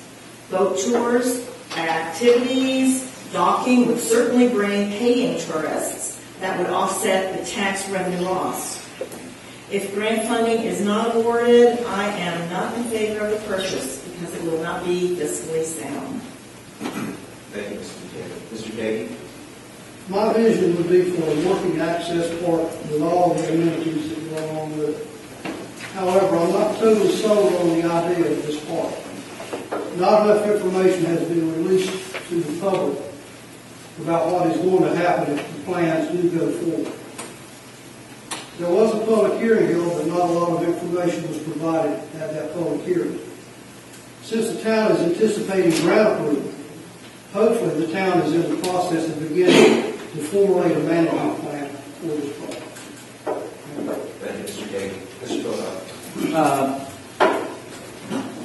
Boat tours, activities, docking would certainly bring paying tourists that would offset the tax revenue loss. If grant funding is not awarded, I am not in favor of the purchase because it will not be fiscally sound. Thank you, Mr. Buchanan. Mr. Kagi? My vision would be for a working access park with all the amenities that go along with it. However, I'm not totally sold on the idea of this park. Not enough information has been released to the public about what is going to happen if the plans do go forward. There was a public hearing held, but not a lot of information was provided at that public hearing. Since the town is anticipating grant approval, hopefully the town is in the process of beginning to formulate a management plan for this project. Thank you, Mr. King. Mr. Philpott.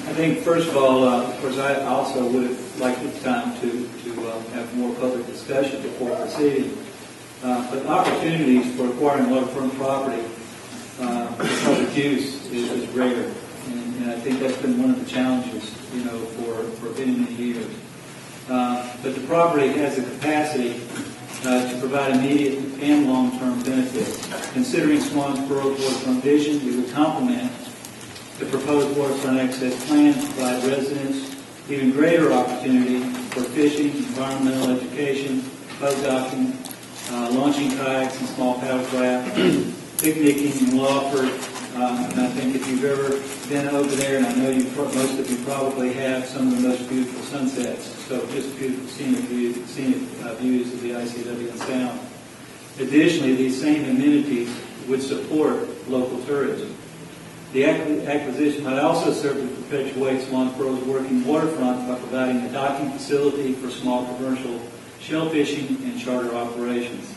I think, first of all, of course, I also would have liked at the time to have more public discussion before proceeding. But opportunities for acquiring waterfront property for public use is rare. And I think that's been one of the challenges, for many, many years. But the property has the capacity to provide immediate and long-term benefits. Considering Swansboro's waterfront vision, we would complement the proposed waterfront access plan to provide residents even greater opportunity for fishing, environmental education, boat docking, launching kayaks and small paddlecraft, picnicking in Lawford. And I think if you've ever been over there, and I know most of you probably have, some of the most beautiful sunsets. So just beautiful scenic views of the ICW and Sound. Additionally, these same amenities would support local tourism. The acquisition might also serve to perpetuate Swansboro's working waterfront by providing a docking facility for small commercial shell fishing and charter operations.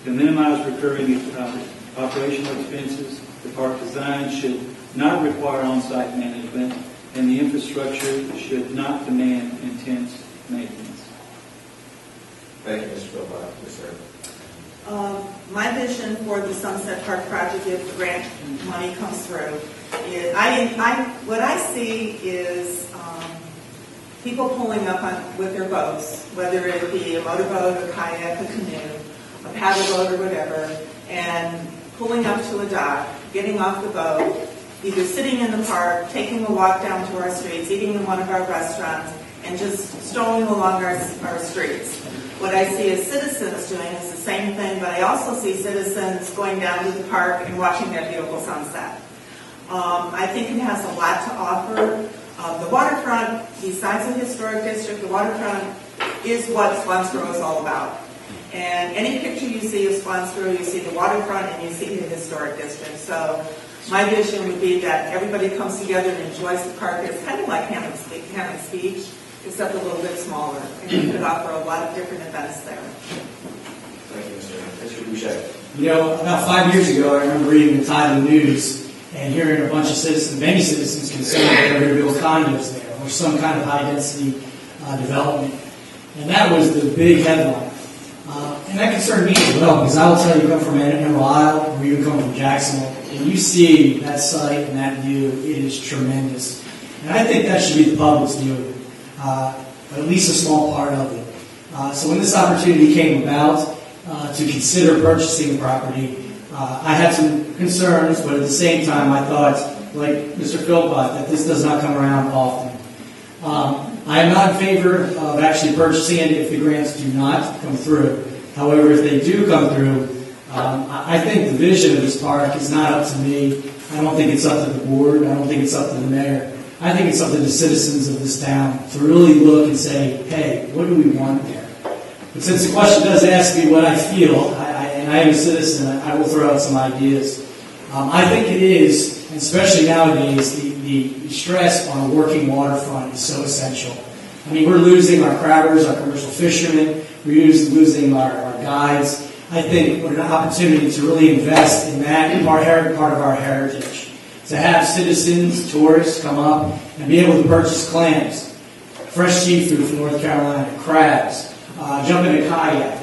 To minimize recurring operational expenses, the park design should not require on-site management, and the infrastructure should not demand intense maintenance. Thank you, Mr. Philpott. Yes, sir. My vision for the Sunset Park project, if the grant money comes through, is what I see is people pulling up with their boats, whether it be a motorboat, a kayak, a canoe, a paddle boat, or whatever, and pulling up to a dock, getting off the boat, either sitting in the park, taking a walk down to our streets, eating in one of our restaurants, and just strolling along our streets. What I see as citizens doing is the same thing, but I also see citizens going down to the park and watching that beautiful sunset. I think it has a lot to offer. The waterfront, besides the historic district, the waterfront is what Swansboro is all about. And any picture you see of Swansboro, you see the waterfront and you see the historic district. So my vision would be that everybody comes together and enjoys the park. It's kind of like Hammond's Beach, except a little bit smaller. And you could offer a lot of different events there. Thank you, Mr. Boucher. About 5 years ago, I remember reading the Tidal News and hearing a bunch of many citizens concerned that they were going to build condos there or some kind of high-density development. And that was the big headline. And that concerned me as well, because I will tell you, come from Emerald Isle, or you come from Jacksonville, and you see that site and that view, it is tremendous. And I think that should be the public's view of it, but at least a small part of it. So when this opportunity came about to consider purchasing the property, I had some concerns, but at the same time I thought, like Mr. Philpott, that this does not come around often. I am not in favor of actually purchasing it if the grants do not come through. However, if they do come through, I think the vision of this park is not up to me. I don't think it's up to the board. I don't think it's up to the mayor. I think it's up to the citizens of this town to really look and say, hey, what do we want there? But since the question does ask me what I feel, and I am a citizen, I will throw out some ideas. I think it is, and especially nowadays, the stress on a working waterfront is so essential. I mean, we're losing our crabbers, our commercial fishermen, we're losing our guides. I think what an opportunity to really invest in that part of our heritage. To have citizens, tourists come up and be able to purchase clams, fresh seafood from North Carolina, crabs, jump in a kayak,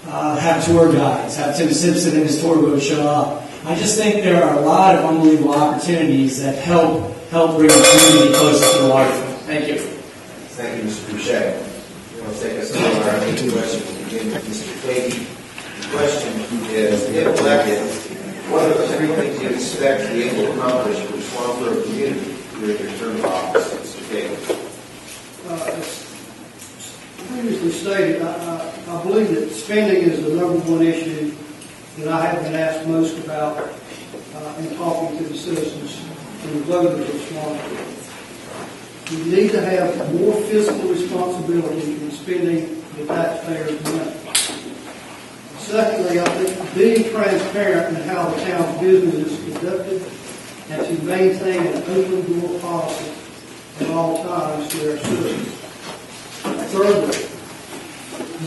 have tour guides, have Tim Simpson and his tour boat show up. I just think there are a lot of unbelievable opportunities that help bring the community closer to the waterfront. Thank you. Thank you, Mr. Boucher. We want to take us to our main question. We'll begin with Mr. Clagy. The question is, if elected, what are the 3 things you expect to be able to accomplish for the Swansboro community during your term of office, Mr. Clagy? As previously stated, I believe that spending is the number one issue that I have been asked most about in talking to the citizens and the voters of Swansboro. We need to have more fiscal responsibility in spending the taxpayers' money. Secondly, I think being transparent in how the town's business is conducted and to maintain an open door policy at all times to our citizens. Thirdly,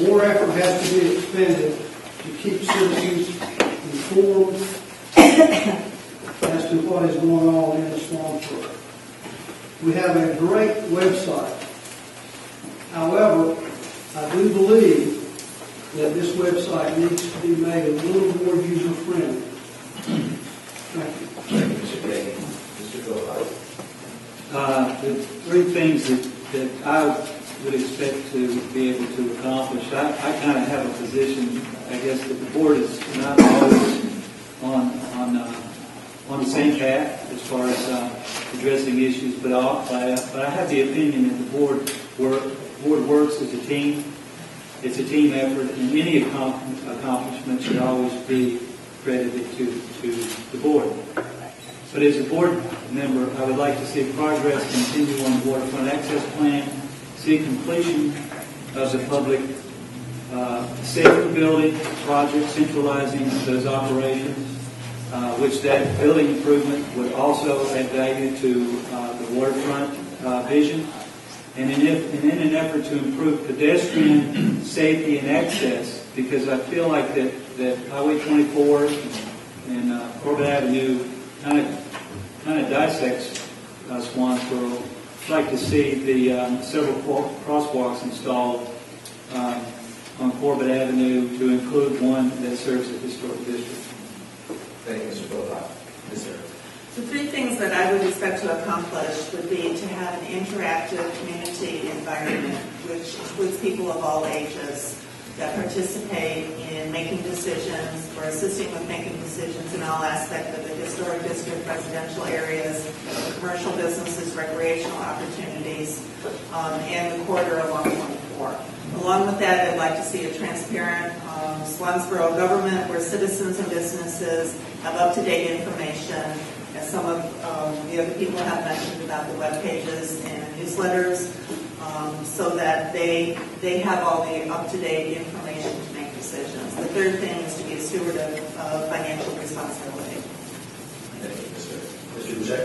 more effort has to be expended to keep citizens informed as to what is going on in Swansboro. We have a great website. However, I do believe that this website needs to be made a little more user-friendly. Thank you. Thank you, Mr. Day. Mr. Phillips. The three things that I would expect to be able to accomplish, I kind of have a position, I guess, that the board is not always on the same path as far as addressing issues, but I have the opinion that the board works as a team. It's a team effort, and any accomplishment should always be credited to the board. But as a board member, I would like to see progress continue on the waterfront access plan, see completion of the public safety building project, centralizing those operations, which that building improvement would also add value to the waterfront vision. And in an effort to improve pedestrian safety and access, because I feel like that Highway 24 and Corbett Avenue kind of dissects Swansboro. I'd like to see the several crosswalks installed on Corbett Avenue to include one that serves the historic district. Thank you, Mr. Phillips. Yes, sir. The three things that I would expect to accomplish would be to have an interactive community environment, which includes people of all ages that participate in making decisions or assisting with making decisions in all aspects of the historic district, residential areas, commercial businesses, recreational opportunities, and the corridor along 24. Along with that, I'd like to see a transparent Swansboro government where citizens and businesses have up-to-date information, as some of the other people have mentioned about the web pages and newsletters, so that they have all the up-to-date information to make decisions. The third thing is to be a steward of financial responsibility. Thank you, Mr. Bouchek.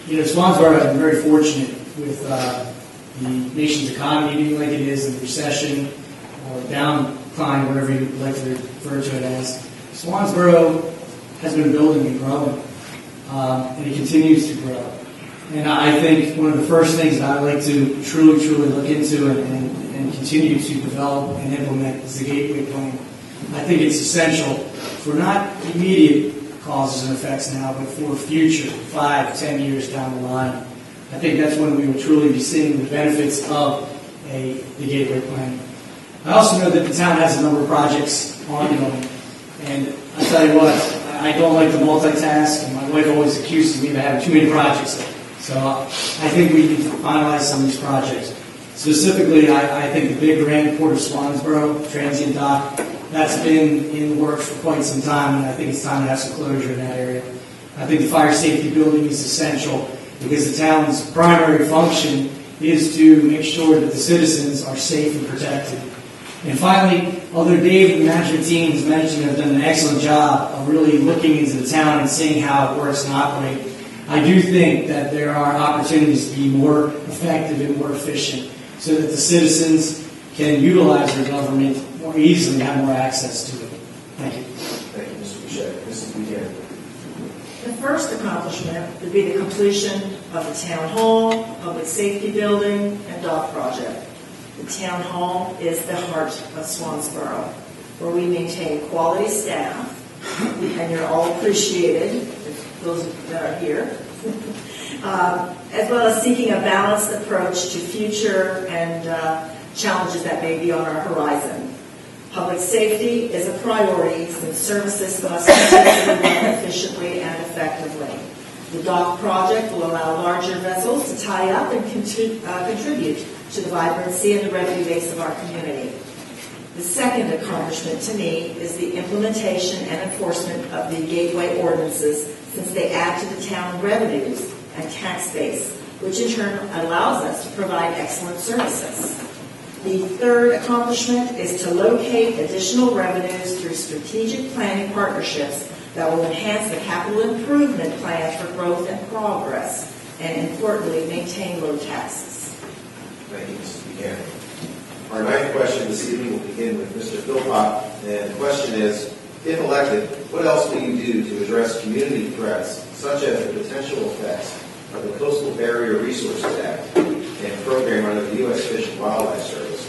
You know, Swansboro has been very fortunate with the nation's economy being like it is, in the recession or downcline, whatever you like to refer to it as. Swansboro has been building and growing, and it continues to grow. And I think one of the first things that I like to truly look into and continue to develop and implement is the Gateway Plan. I think it's essential for not immediate causes and effects now, but for future 5-10 years down the line. I think that's when we will truly be seeing the benefits of the Gateway Plan. I also know that the town has a number of projects ongoing, and I tell you what, I don't like to multitask, and my wife always accuses me of having too many projects. So I think we need to finalize some of these projects. Specifically, I think the big Grand Port of Swansboro transient dock, that's been in the works for quite some time, and I think it's time to have some closure in that area. I think the fire safety building is essential because the town's primary function is to make sure that the citizens are safe and protected. And finally, although Dave and the management team has mentioned have done an excellent job of really looking into the town and seeing how it works and operates, I do think that there are opportunities to be more effective and more efficient so that the citizens can utilize their government more easily and have more access to it. Thank you. Thank you, Mr. Bouchek. Mrs. Buchanan. The first accomplishment would be the completion of the town hall, public safety building, and dock project. The town hall is the heart of Swansboro, where we maintain quality staff, and you're all appreciated, those that are here, as well as seeking a balanced approach to future and challenges that may be on our horizon. Public safety is a priority since services must continue to run efficiently and effectively. The dock project will allow larger vessels to tie up and contribute to the vibrancy and the revenue base of our community. The second accomplishment to me is the implementation and enforcement of the gateway ordinances, since they add to the town revenues and tax base, which in turn allows us to provide excellent services. The third accomplishment is to locate additional revenues through strategic planning partnerships that will enhance the capital improvement plan for growth and progress, and importantly, maintain low taxes. Thank you, Mrs. Buchanan. Our ninth question this evening will begin with Mr. Philpott, and the question is, if elected, what else will you do to address community threats such as the potential effects of the Coastal Barrier Resources Act and program under the U.S. Fish and Wildlife Service,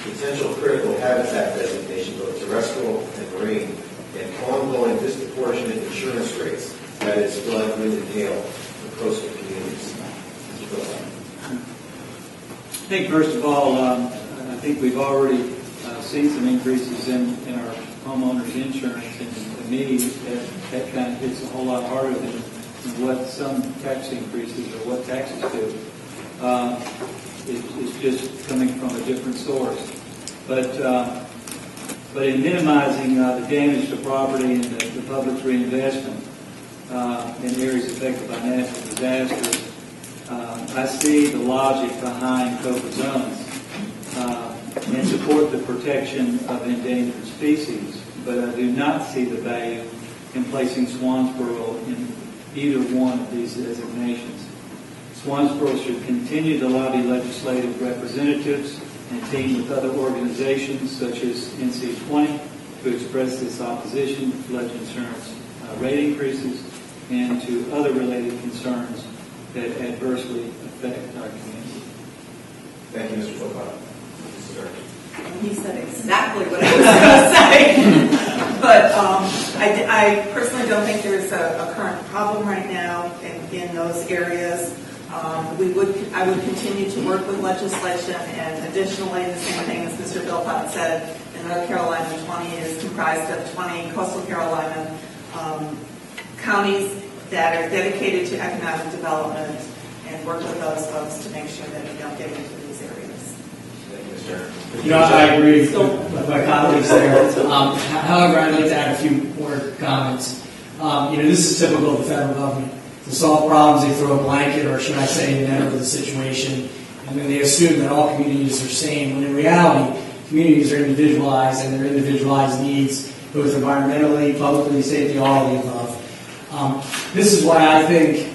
potential critical habitat designation, both terrestrial and marine, and ongoing disproportionate insurance rates that its flood, wind, and hail for coastal communities? Mr. Philpott. I think, first of all, I think we've already seen some increases in our homeowners insurance, and to me, that kind of hits a whole lot harder than what some tax increases or what taxes do. It's just coming from a different source. But in minimizing the damage to property and the public's reinvestment in areas affected by natural disasters, I see the logic behind COFA zones and support the protection of endangered species, but I do not see the value in placing Swansboro in either one of these designations. Swansboro should continue to lobby legislative representatives and team with other organizations such as NC20 to express this opposition to flood insurance rate increases and to other related concerns that adversely affect our community. Thank you, Mr. Philpott. He said exactly what I was going to say. But I personally don't think there's a current problem right now in those areas. I would continue to work with legislation, and additionally, the same thing as Mr. Philpott said, in North Carolina, 20 is comprised of 20 coastal Carolina counties that are dedicated to economic development, and work with those folks to make sure that we don't get into these areas. Thank you, Ms. Turner. I agree with my colleagues there. However, I'd like to add a few more comments. This is typical of the federal government. To solve problems, they throw a blanket, or should I say, net over the situation, and then they assume that all communities are same, when in reality, communities are individualized, and their individualized needs, both environmentally, publicly, safety, all of the above. This is why I think,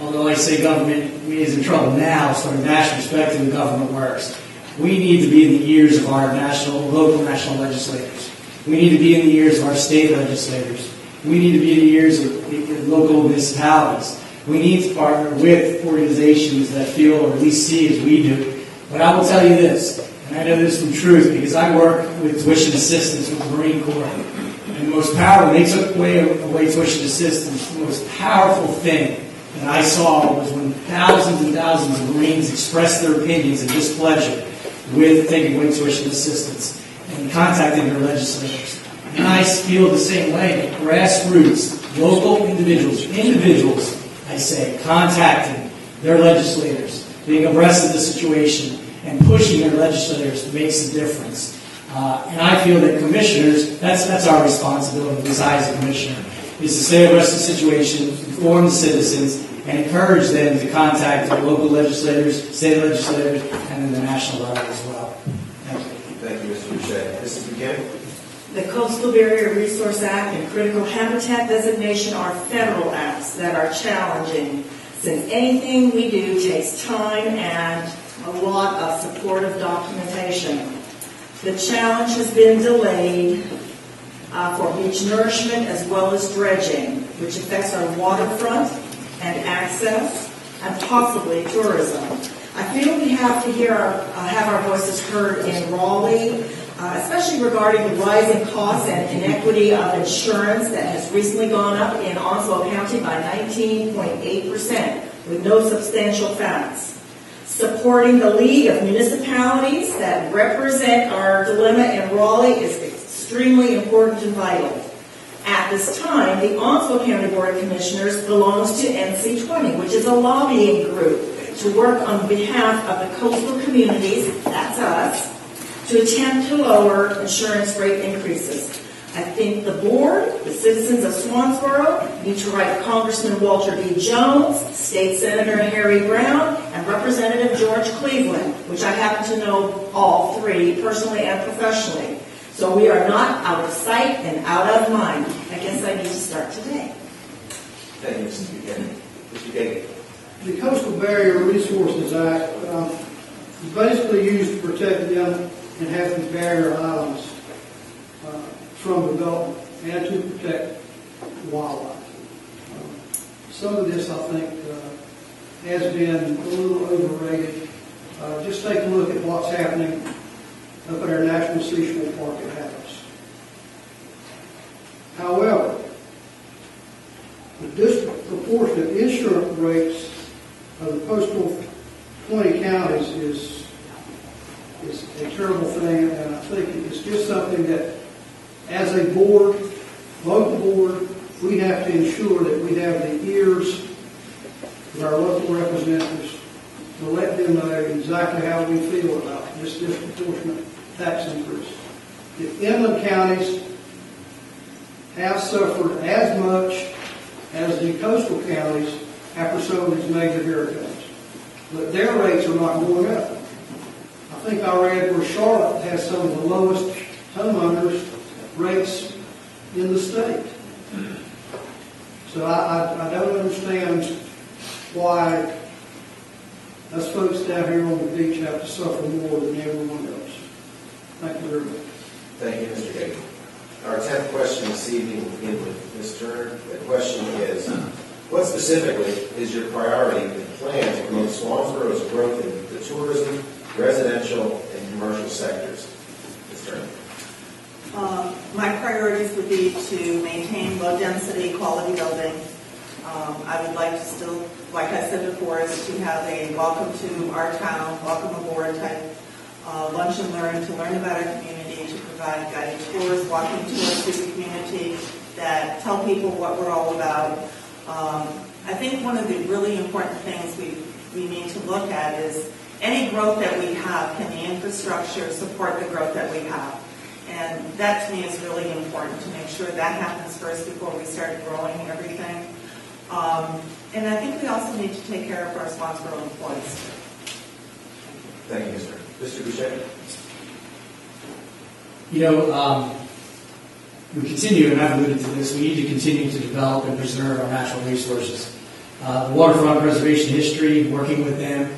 although I say government is in trouble now, as from a national perspective, the government works. We need to be in the ears of our local national legislators. We need to be in the ears of our state legislators. We need to be in the ears of local municipalities. We need to partner with organizations that feel, or at least see as we do. But I will tell you this, and I know this from truth, because I work with tuition assistance with the Marine Corps. And the most powerful, they took away tuition assistance, the most powerful thing that I saw was when thousands and thousands of Marines expressed their opinions and displeasure with taking away tuition assistance and contacting their legislators. And I feel the same way. Grassroots, local individuals, I say, contacting their legislators, being abreast of the situation, and pushing their legislators makes a difference. And I feel that commissioners, that's our responsibility as I as a commissioner, is to stay abreast of the situation, inform the citizens, and encourage them to contact their local legislators, state legislators, and then the national level as well. Thank you. Thank you, Mr. Boucher. Mrs. Buchanan? The Coastal Barrier Resource Act and Critical Habitat Designation are federal acts that are challenging, since anything we do takes time and a lot of supportive documentation. The challenge has been delayed for beach nourishment as well as dredging, which affects our waterfront and access and possibly tourism. I feel we have to have our voices heard in Raleigh, especially regarding the rising costs and inequity of insurance that has recently gone up in Onslow County by 19.8% with no substantial facts. Supporting the League of Municipalities that represent our dilemma in Raleigh is extremely important and vital. At this time, the Onslow County Board of Commissioners belongs to NC20, which is a lobbying group to work on behalf of the coastal communities, that's us, to attempt to lower insurance rate increases. I think the board, the citizens of Swansboro, need to write Congressman Walter D. Jones, State Senator Harry Brown, and Representative George Cleveland, which I happen to know all three personally and professionally. So we are not out of sight and out of mind. I guess I need to start today. Thank you, Mrs. Buchanan. Mr. Gay. The Coastal Barrier Resources Act is basically used to protect the uninhabited barrier islands from development and to protect wildlife. Some of this, I think, has been a little overrated. Just take a look at what's happening up at our National Seashore Park at Hatteras. However, the disproportionate insurance rates of the coastal 20 counties is a terrible thing, and I think it's just something that, as a board, local board, we have to ensure that we have the ears of our local representatives to let them know exactly how we feel about this disproportionate tax increase. The inland counties have suffered as much as the coastal counties after some of these major hurricanes, but their rates are not going up. I think I read where Charlotte has some of the lowest homeowners rates in the state. So I don't understand why us folks down here on the beach have to suffer more than everyone else. Thank you very much. Thank you, Mr. Gay. Our 10th question this evening will begin with Ms. Turner. The question is, what specifically is your priority and plan to promote Swansboro's growth in the tourism, residential, and commercial sectors? Ms. Turner. My priorities would be to maintain low-density, quality building. I would like to still, like I said before, is to have a welcome to our town, welcome aboard type lunch and learn, to learn about our community, to provide guided tours, walking tours through the community that tell people what we're all about. I think one of the really important things we need to look at is any growth that we have, can the infrastructure support the growth that we have? And that to me is really important, to make sure that happens first before we start growing everything. And I think we also need to take care of our Swansboro employees. Thank you, Mr. Mr. Boucher. You know, we continue, and I've alluded to this, we need to continue to develop and preserve our natural resources. The waterfront preservation history, working with them,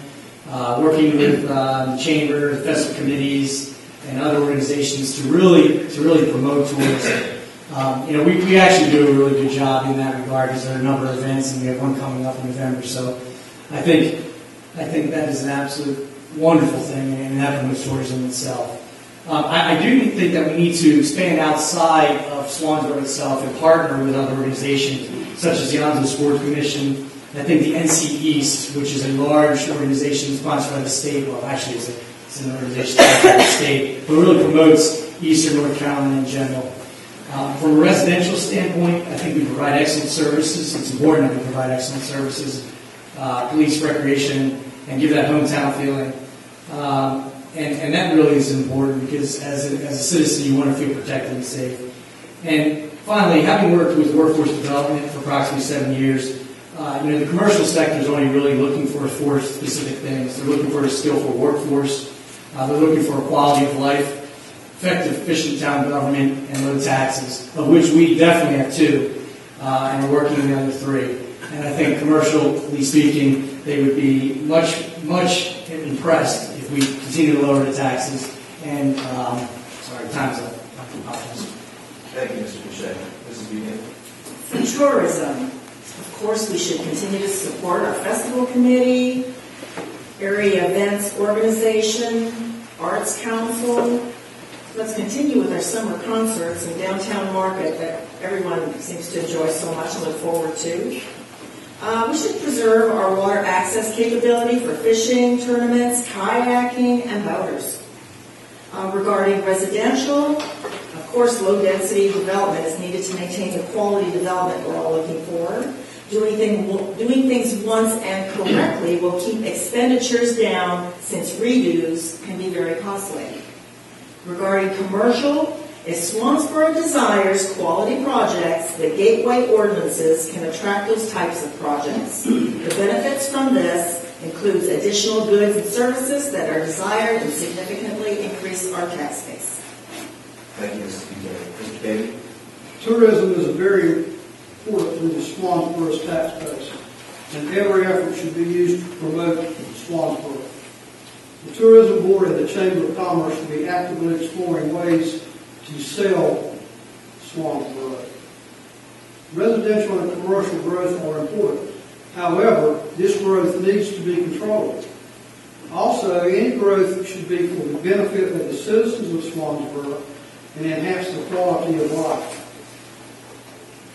working with the chamber, the festival committees, and other organizations to really promote tourism. You know, we actually do a really good job in that regard, because there are a number of events, and we have one coming up in November. So I think that is an absolute wonderful thing, and that promotes tourism itself. I do think that we need to expand outside of Swansboro itself and partner with other organizations, such as the Onslow Sports Commission. I think the NC East, which is a large organization sponsored by the state, well, actually it's an organization sponsored by the state, but really promotes Eastern North Carolina in general. From a residential standpoint, I think we provide excellent services. It's important that we provide excellent services, police, recreation, and give that hometown feeling. And that really is important, because as a citizen, you want to feel protected and safe. And finally, having worked with workforce development for approximately 7 years, you know, the commercial sector is only really looking for 4 specific things. They're looking for a skillful workforce. They're looking for a quality of life, effective, efficient town government, and low taxes, of which we definitely have 2, and are working on the other 3. And I think, commercially speaking, they would be much impressed if we continue to lower the taxes. And sorry, time's up. Thank you, Mr. Boucher. Mrs. Buchanan. For tourism, of course, we should continue to support our festival committee, area events organization, arts council. Let's continue with our summer concerts and downtown market that everyone seems to enjoy so much and look forward to. We should preserve our water access capability for fishing, tournaments, kayaking, and boaters. Regarding residential, of course, low-density development is needed to maintain the quality development we're all looking for. Doing things once and correctly will keep expenditures down since redos can be very costly. Regarding commercial, if Swansboro desires quality projects, the gateway ordinances can attract those types of projects. The benefits from this includes additional goods and services that are desired and significantly increase our tax base. Thank you, Mr. Buchanan. Mr. Davey? Tourism is a very important to the Swansboro's tax base, and every effort should be used to promote Swansboro. The Tourism Board and the Chamber of Commerce should be actively exploring ways to sell Swansboro. Residential and commercial growth are important. However, this growth needs to be controlled. Also, any growth should be for the benefit of the citizens of Swansboro and enhance the quality of life.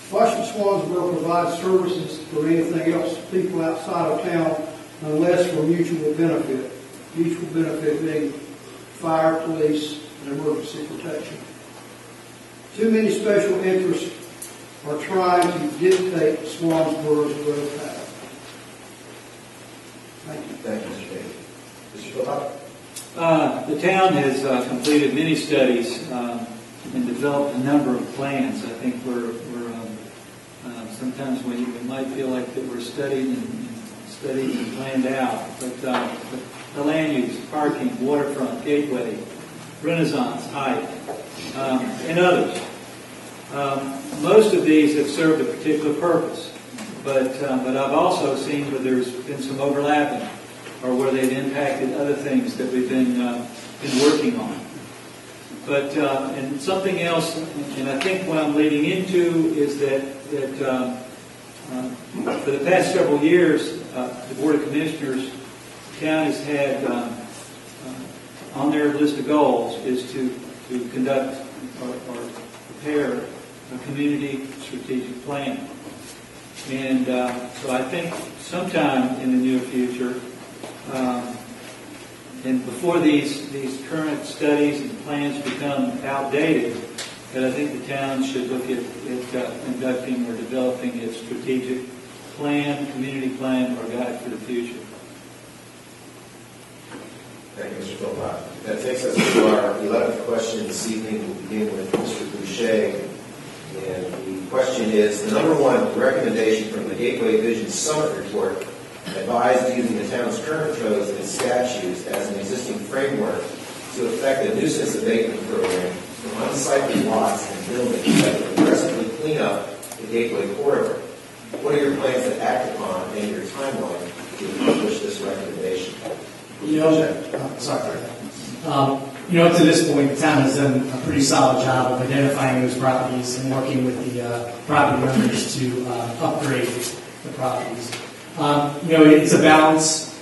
Why should Swansboro provide services for anything else to people outside of town unless for mutual benefit? Mutual benefit being fire, police, and emergency protection. Too many special interests are trying to dictate Swansboro's growth path. Thank you. Thank you, Mr. Davey. Mr. Philpott? The town has completed many studies and developed a number of plans. I think we're sometimes we might feel like that we're studying and planned out, but the land use, parking, waterfront, gateway, Renaissance, Height, and others. Most of these have served a particular purpose, but I've also seen where there's been some overlapping, or where they've impacted other things that we've been working on. But and something else, and I think what I'm leading into is that for the past several years, the Board of Commissioners, the town has had on their list of goals is to conduct or prepare a community strategic plan. And so I think sometime in the near future, and before these current studies and plans become outdated, that I think the town should look at conducting or developing its strategic plan, community plan, or guide for the future. Thank you, Mr. Philpott. That takes us to our 11th question this evening. We'll begin with Mr. Boucher. And the question is, the number one recommendation from the Gateway Vision Summit Report advised using the town's current codes and statutes as an existing framework to effect a nuisance abatement program for unsightly lots and buildings that would aggressively clean up the Gateway corridor. What are your plans to act upon and your timeline to accomplish this recommendation? Up to this point, the town has done a pretty solid job of identifying those properties and working with the property owners to upgrade the properties. It's a balance.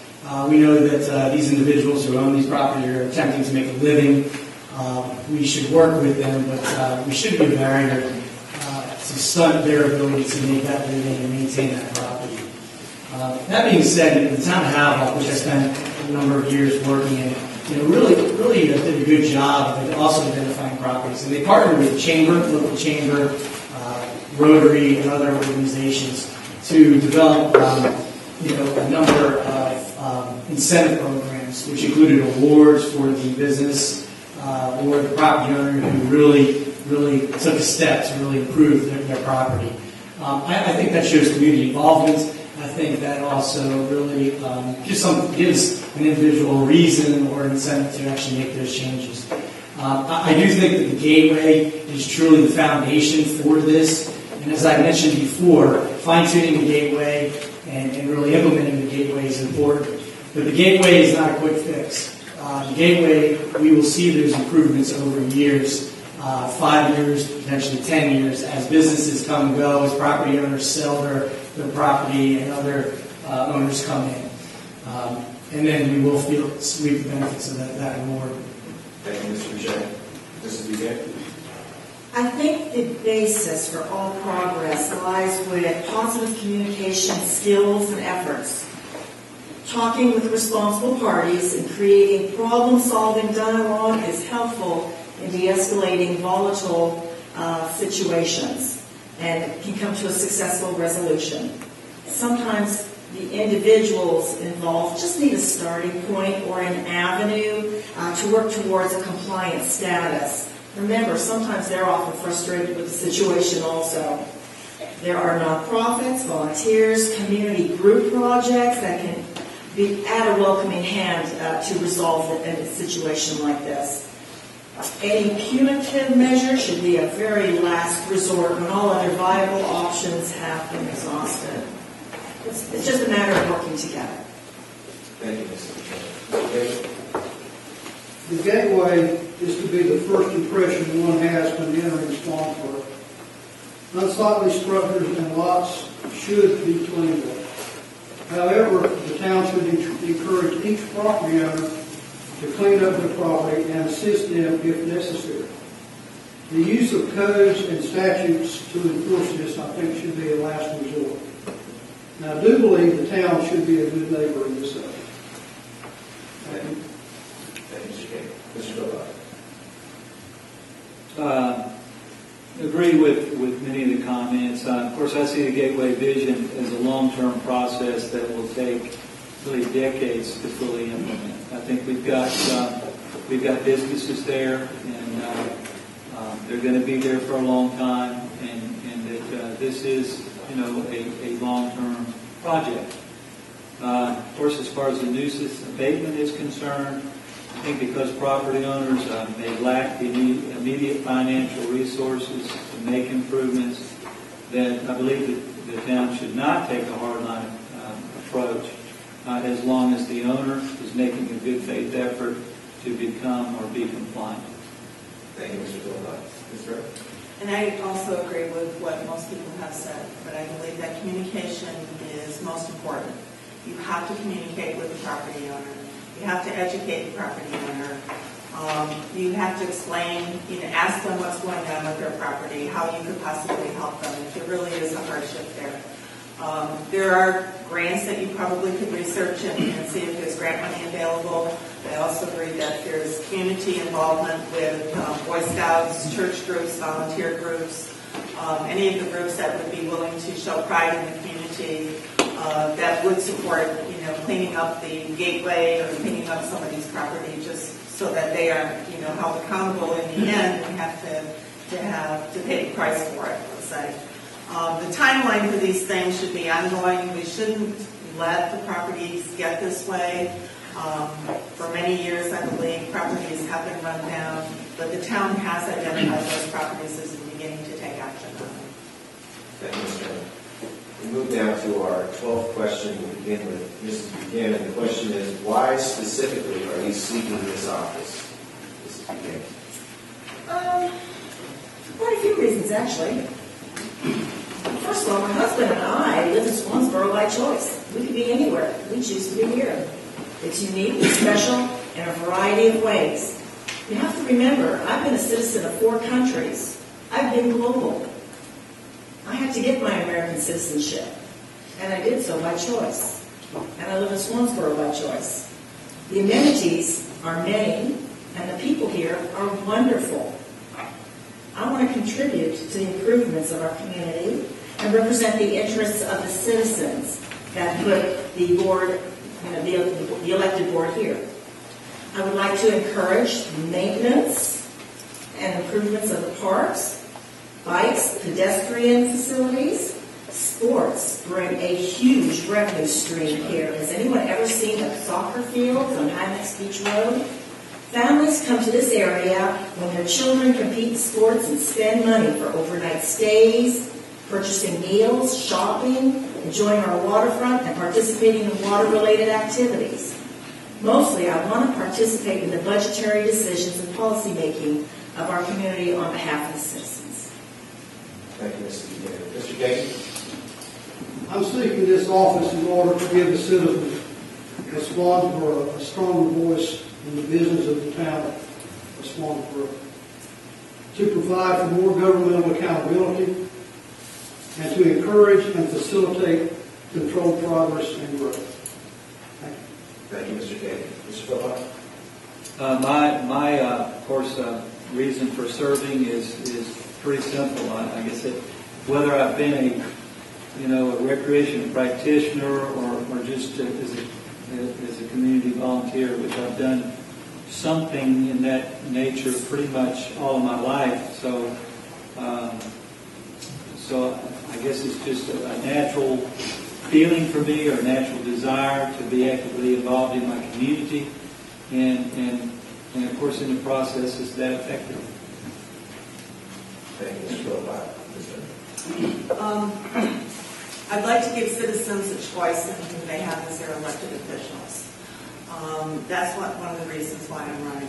We know that these individuals who own these properties are attempting to make a living. We should work with them, but we shouldn't be a barrier to stunt their ability to make that living and maintain that property. That being said, the town of Havelock, which I spent a number of years working in, really did a good job of also identifying properties. And they partnered with the chamber, local chamber, Rotary, and other organizations to develop, a number of incentive programs, which included awards for the business or the property owner who really took a step to really improve their property. I think that shows community involvement. I think that also really gives an individual a reason or an incentive to actually make those changes. I do think that the gateway is truly the foundation for this. And as I mentioned before, fine-tuning the gateway and really implementing the gateway is important. But the gateway is not a quick fix. The gateway, we will see those improvements over years, 5 years, potentially 10 years, as businesses come and go, as property owners sell their property and other owners come in. And then we will reap the benefits of that reward. Thank you, Mr. Boucher. Mrs. Buchanan? I think the basis for all progress lies with positive communication skills and efforts. Talking with responsible parties and creating problem-solving dialogue is helpful in de-escalating volatile situations and can come to a successful resolution. sometimes the individuals involved just need a starting point or an avenue to work towards a compliant status. Remember, sometimes they're often frustrated with the situation also. There are nonprofits, volunteers, community group projects that can add a welcoming hand to resolve a situation like this. Any punitive measure should be a very last resort when all other viable options have been exhausted. It's just a matter of working together. Thank you, Mr. Chairman. The gateway is to be the first impression one has when entering Swansboro. Unsightly structures and lots should be cleaned up. However, the town should encourage each property owner to clean up their property and assist them if necessary. The use of codes and statutes to enforce this, I think, should be a last resort. Now, I do believe the town should be a good neighbor in this area. Thank you. Thank you, Mr. King. Mr. Phillips. Agree with many of the comments. Of course, I see the Gateway Vision as a long-term process that will take really decades to fully implement. I think we've got businesses there, and they're going to be there for a long time, and that this is a long-term project. Of course, as far as the nuisance abatement is concerned, I think because property owners may lack the immediate financial resources to make improvements, that I believe that the town should not take a hardline approach as long as the owner is making a good faith effort to become or be compliant. Thank you, Mr. Phillips. Ms. Rose. And I also agree with what most people have said, but I believe that communication is most important. You have to communicate with the property owner. You have to educate the property owner. You have to explain, ask them what's going on with their property, how you could possibly help them if there really is a hardship there. There are grants that you probably could research and see if there's grant money available. I also agree that there's community involvement with Boy Scouts, church groups, volunteer groups, any of the groups that would be willing to show pride in the community that would support, cleaning up the gateway or cleaning up somebody's property just so that they aren't, held accountable in the end and have to pay the price for it, let's say. The timeline for these things should be ongoing. We shouldn't let the properties get this way. For many years, I believe, properties have been run down, but the town has identified those properties as beginning to take action on them. Thank you, Mr. Chairman. We move now to our 12th question. We begin with Mrs. Buchanan. The question is, why specifically are you seeking this office? Mrs. Buchanan. Quite a few reasons, actually. First of all, my husband and I live in Swansboro by choice. We could be anywhere. We choose to be here. It's unique, it's special, in a variety of ways. You have to remember, I've been a citizen of 4 countries. I've been global. I had to get my American citizenship, and I did so by choice. And I live in Swansboro by choice. The amenities are many, and the people here are wonderful. I want to contribute to the improvements of our community and represent the interests of the citizens that put the board, the elected board here. I would like to encourage maintenance and improvements of the parks, bikes, pedestrian facilities. Sports bring a huge revenue stream here. Has anyone ever seen a soccer field on Highness Beach Road? Families come to this area when their children compete in sports and spend money for overnight stays, purchasing meals, shopping, enjoying our waterfront, and participating in water-related activities. Mostly, I want to participate in the budgetary decisions and policymaking of our community on behalf of the citizens. Thank you, Mrs. Buchanan. Mr. Gates? I'm seeking this office in order to give the citizens of Swansboro a stronger voice in the business of the town of Swansboro, to provide for more governmental accountability, and to encourage and facilitate controlled progress and growth. Thank you. Thank you, Mr. Gates. Mr. Phillips? Of course, reason for serving is pretty simple. I guess whether I've been a recreation practitioner or just as a community volunteer, which I've done something in that nature pretty much all of my life. So I guess it's just a natural feeling for me, or a natural desire to be actively involved in my community, and of course in the process is that effective. Thank you, Mr. Phillips. I'd like to give citizens a choice in who they have as their elected officials. That's one of the reasons why I'm running.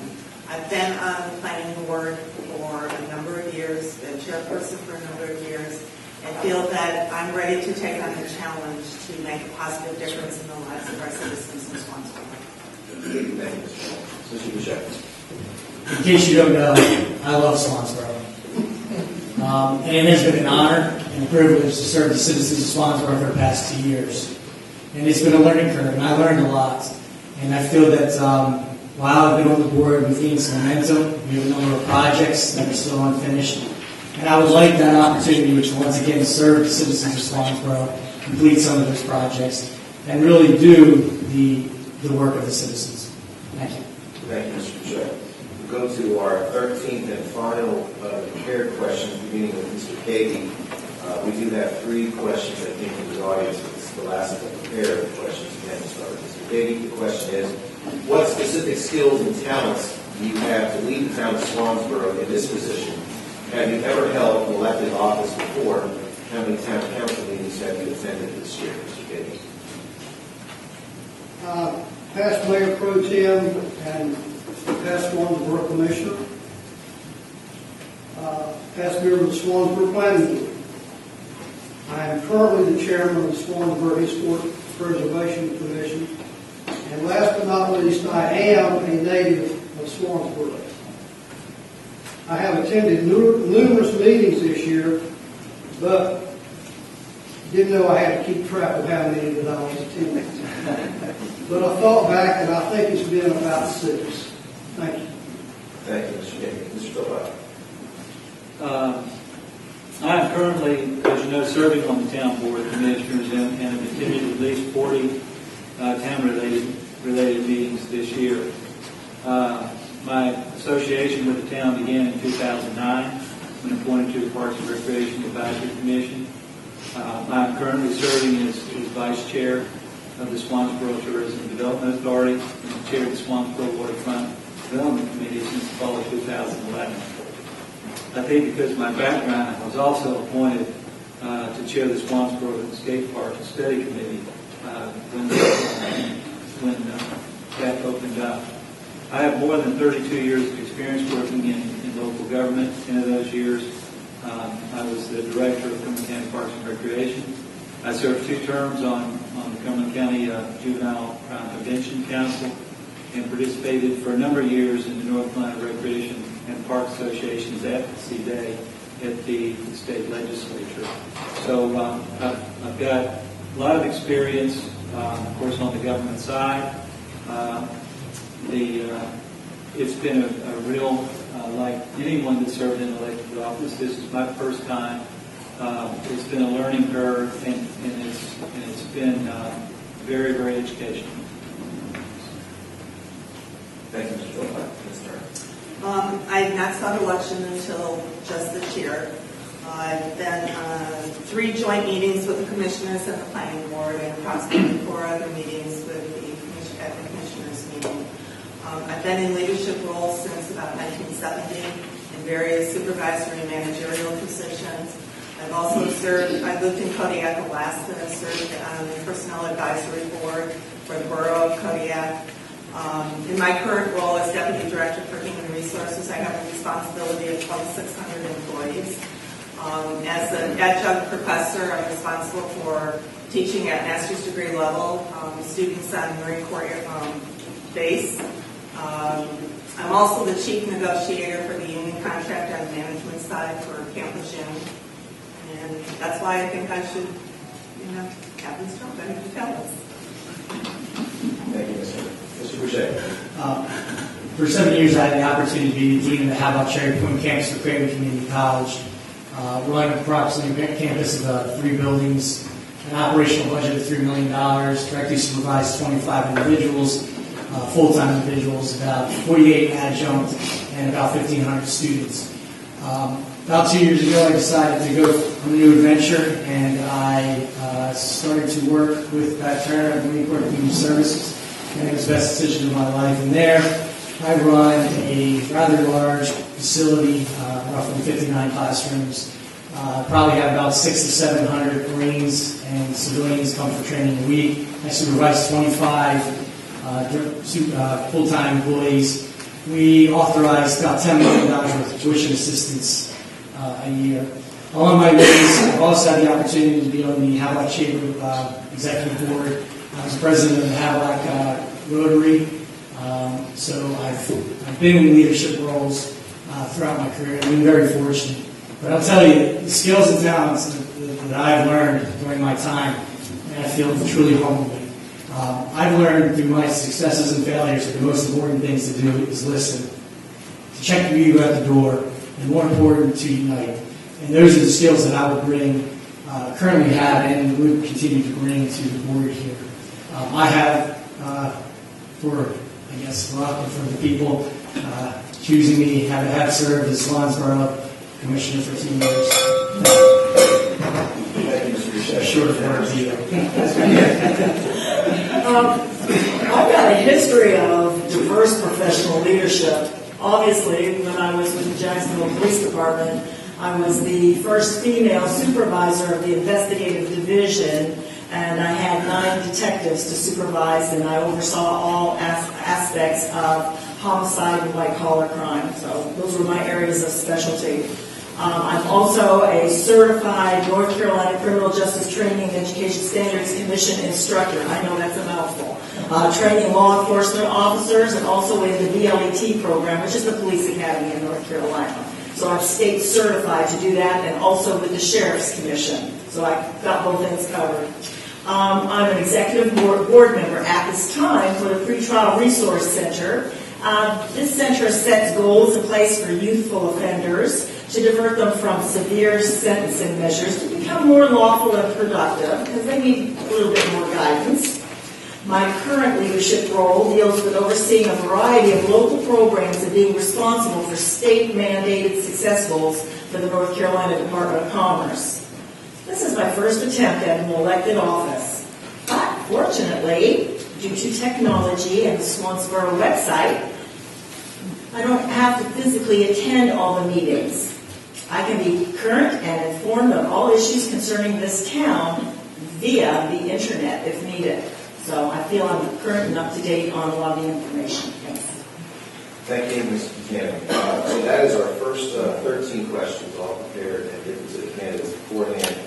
I've been on the planning board for a number of years, been chairperson for a number of years, and feel that I'm ready to take on the challenge to make a positive difference in the lives of our citizens in Swansboro. Thank you, Mr. Boucher. In case you don't know, I love Swansboro. And it has been an honor and a privilege to serve the citizens of Swansboro for the past 2 years. And it's been a learning curve, and I learned a lot. And I feel that while I've been on the board, we've gained some momentum. We have a number of projects that are still unfinished. And I would like that opportunity to once again serve the citizens of Swansboro, complete some of those projects, and really do the work of the citizens. Thank you. Thank you, Mr. Boucher. We'll go to our 13th and final prepared questions, beginning with Mr. Cady. We do have 3 questions, I think, from the audience. It's the last of the prepared questions. Again, to start with Mr. Cady, the question is, what specific skills and talents do you have to lead the town of Swansboro in this position? Have you ever held an elected office before? How many town council meetings have you attended this year, Mr. Cady? Past Mayor Pro Tem and past Swansboro Commissioner. Past member of the Swansboro Planning Board. I am currently the chairman of the Swansboro Historic Preservation Commission. And last but not least, I am a native of Swansboro. I have attended numerous meetings this year, but didn't know I had to keep track of how many that I was attending. But I thought back, and I think it's been about 6. Thank you. Thank you, Mr. Cady. Mr. Phillips. I am currently, as you know, serving on the town board of commissioners and have attended at least 40 town-related meetings this year. My association with the town began in 2009 when appointed to the Parks and Recreation Advisory Commission. I'm currently serving as vice chair of the Swansboro Tourism Development Authority and chair of the Swansboro Waterfront Development Committee since the fall of 2011. I think because of my background, I was also appointed to chair the Swansboro Skate Park Study Committee when that opened up. I have more than 32 years of experience working in local government. 10 of those years, I was the director of Cumberland County Parks and Recreation. I served 2 terms on the Cumberland County Juvenile Crime Prevention Council and participated for a number of years in the North Carolina Recreation and Park Association's Advocacy Day at the state legislature. So I've got a lot of experience, of course, on the government side. It's been a real, like anyone that served in elected office, this is my first time. It's been a learning curve, and it's been very, very educational. Thank you, Mr. Phillips. Ms. Turner. I have not sought election until just this year. I've been on 3 joint meetings with the commissioners and the planning board, and approximately 4 other meetings with the commissioners meeting. I've been in leadership roles since about 1970 in various supervisory and managerial positions. I've also served, I lived in Kodiak, Alaska, and served on the Personnel Advisory Board for the Borough of Kodiak. In my current role as Deputy Director for Human Resources, I have a responsibility of 2,600 employees. As an adjunct professor, I'm responsible for teaching at master's degree level, students on Marine Corps base. I'm also the chief negotiator for the union contract on the management side for Camp Lejeune. And that's why I think I should, have this job. I need to tell us. Thank you, Mr. Boucher. For 7 years, I had the opportunity to be the dean of the How About Cherry Point campus for Craven Community College, running approximately a campus of 3 buildings an operational budget of $3 million, directly supervised 25 individuals, full-time individuals, about 48 adjunct, and about 1,500 students. About 2 years ago, I decided to go on a new adventure, and I started to work with Pat Turner at the Marine Corps Community Services, and it was the best decision of my life. And there, I run a rather large facility, roughly 59 classrooms. Probably have about 600 to 700 Marines and civilians come for training a week. I supervise 25 full-time employees. We authorize about $10 million worth of tuition assistance a year. Along my ways, I've also had the opportunity to be on the Havelock Chamber Executive Board. I was president of the Havelock Rotary, so I've been in leadership roles throughout my career. I've been very fortunate. But I'll tell you, the skills and talents that I've learned during my time, and I feel truly humbled. I've learned through my successes and failures that the most important things to do is listen, to check your ego at the door, and more important, to unite. And those are the skills that I would bring, currently have, and would continue to bring to the board here. I have, for luck and for the people choosing me, have served as Lawrenceboro Commissioner for 2 years. Thank you, Mr. Boucher. Short of I've got a history of diverse professional leadership. Obviously, when I was with the Jacksonville Police Department, I was the first female supervisor of the investigative division, and I had 9 detectives to supervise, and I oversaw all aspects of homicide and white-collar crime. So those were my areas of specialty. I'm also a certified North Carolina Criminal Justice Training and Education Standards Commission instructor. I know that's a mouthful. Training law enforcement officers and also in the BLET program, which is the police academy in North Carolina. So I'm state certified to do that, and also with the Sheriff's Commission. So I've got both ends covered. I'm an executive board member at this time for the Pretrial Resource Center. This center sets goals in place for youthful offenders to divert them from severe sentencing measures to become more lawful and productive, because they need a little bit more guidance. My current leadership role deals with overseeing a variety of local programs and being responsible for state-mandated success goals for the North Carolina Department of Commerce. This is my first attempt at an elected office. But fortunately, due to technology and the Swansboro website, I don't have to physically attend all the meetings. I can be current and informed on all issues concerning this town via the internet if needed. So I feel I'm current and up to date on a lot of the information. Thanks. Thank you, Ms. Buchanan. So that is our first 13 questions, all prepared and given to the candidates beforehand.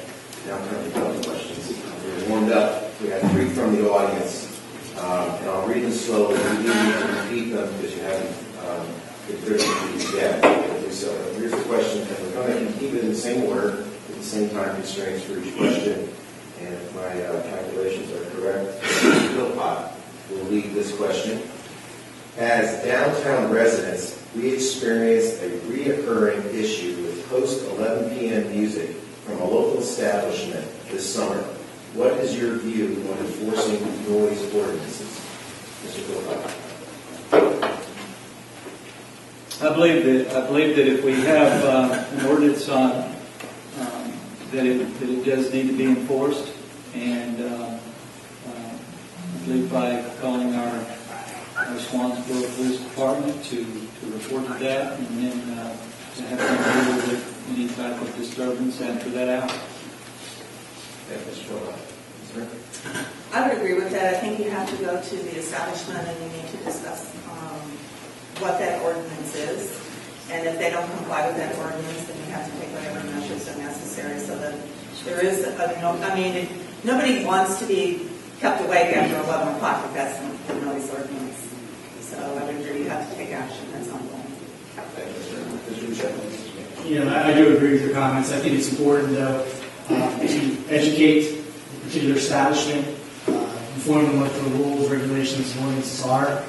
Now come to the questions. We're warmed up. We have 3 from the audience. And I'll read them slowly. You need to repeat them because you haven't been privy to these yet. So here's the question, and we're going to keep it in the same order, with the same time constraints for each question. And if my calculations are correct, Philpott will lead this question. As downtown residents, we experienced a reoccurring issue with post-11 p.m. music from a local establishment this summer. What is your view on enforcing noise ordinances? Mr. Philpott. I believe that if we have an ordinance on that it does need to be enforced, and I believe by calling our Swansboro Police Department to report to that, and then to have them deal with any type of disturbance after that hour. I would agree with that. I think you have to go to the establishment and you need to discuss what that ordinance is. And if they don't comply with that ordinance, then you have to take whatever measures are necessary so that there is nobody wants to be kept awake after 11 o'clock if that's the noise ordinance. So I would agree you have to take action at some point. I do agree with your comments. I think it's important, though, to educate the particular establishment, inform them what the rules, regulations, and ordinances are,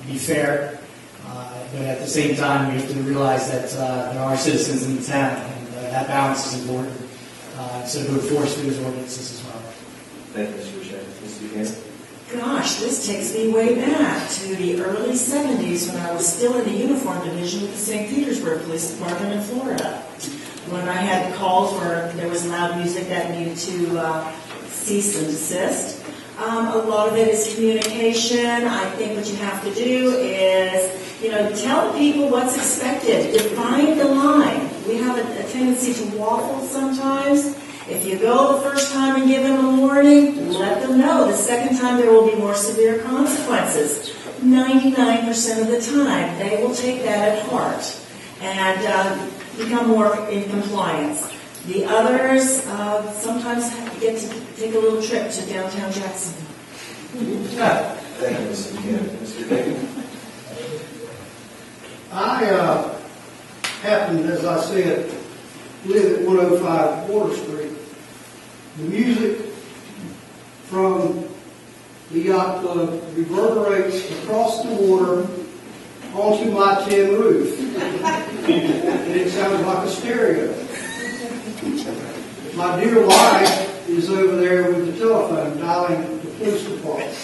be fair, but at the same time, we have to realize that there are citizens in the town, and that balance is important. so to enforce those ordinances as well. Thank you, Mr. Boucher. Mr. Buchanan? Gosh, this takes me way back to the early 70s when I was still in the uniform division with the St. Petersburg Police Department in Florida. When I had calls where there was loud music that needed to cease and desist. A lot of it is communication. I think what you have to do is, tell people what's expected. Define the line. We have a tendency to waffle sometimes. If you go the first time and give them a warning, let them know. The second time there will be more severe consequences. 99% of the time, they will take that at heart and become more in compliance. The others sometimes get to take a little trip to downtown Jacksonville. Thank you, Mr. Buchanan. Mr. David? I happen, as I said, live at 105 Water Street. The music from the yacht club reverberates across the water onto my tin roof. And it sounds like a stereo. My dear wife is over there with the telephone dialing the police department.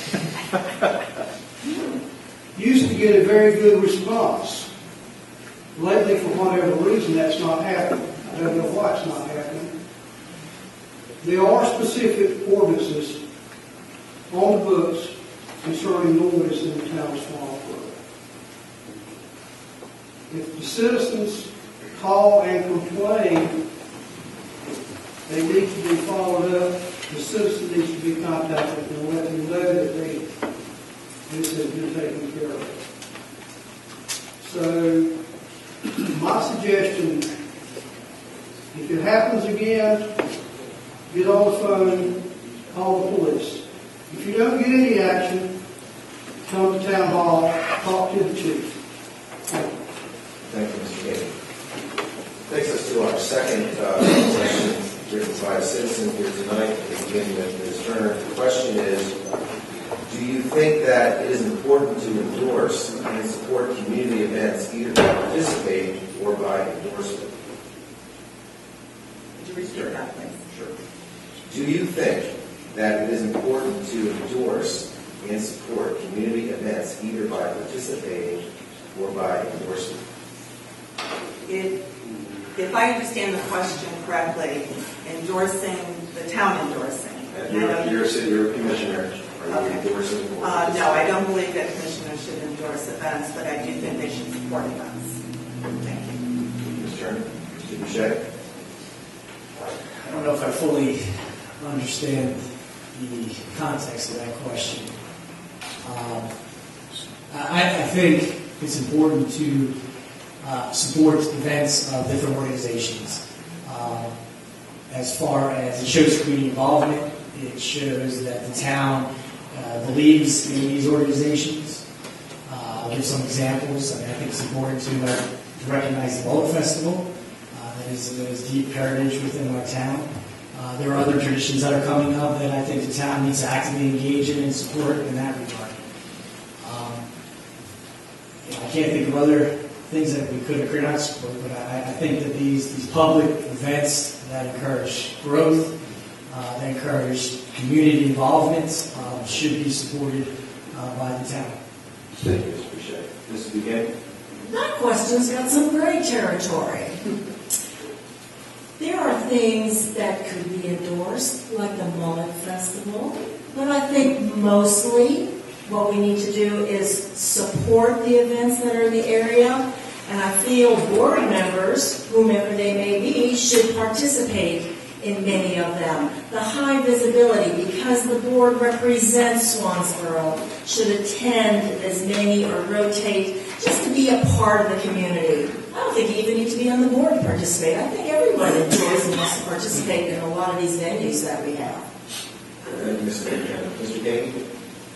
Used to get a very good response. Lately, for whatever reason, that's not happening. I don't know why it's not happening. There are specific ordinances on the books concerning noise in the town of Swansboro. If the citizens call and complain, they need to be followed up. The citizen needs to be contacted and let them know that this has been taken care of. So, my suggestion, if it happens again, get on the phone, call the police. If you don't get any action, come to town hall, talk to the chief. Thank you. Thank you, Mr. David. Takes us to our second question written by a citizen here tonight. We begin with Ms. Turner. The question is, do you think that it is important to endorse and support community events either by participating or by endorsement? Would you repeat that, please? Sure. Do you think that it is important to endorse and support community events either by participating or by endorsement? If I understand the question correctly, endorsing, the town endorsing. You're a commissioner. Are you endorsing? No, I don't believe that commissioners should endorse events, but I do think they should support events. Thank you. Ms. Turner? Mr. Boucher? I don't know if I fully understand the context of that question. I think it's important to support events of different organizations. As far as it shows community involvement, it shows that the town believes in these organizations. I'll give some examples. I think it's important to recognize the Boat Festival. That is deep heritage within our town. There are other traditions that are coming up that I think the town needs to actively engage in and support in that regard. I can't think of other things that we could or could not support, but I think that these public events that encourage growth, that encourage community involvement, should be supported by the town. Thank you, Mr. Boucher. Mrs. Buchanan? That question's got some gray territory. There are things that could be endorsed, like the Mullet Festival, but I think mostly what we need to do is support the events that are in the area, and I feel board members, whomever they may be, should participate in many of them. The high visibility, because the board represents Swansboro, should attend as many or rotate just to be a part of the community. I don't think you even need to be on the board to participate. I think everyone enjoys and wants to participate in a lot of these venues that we have. Thank you, Mr. Buchanan. Mr. King?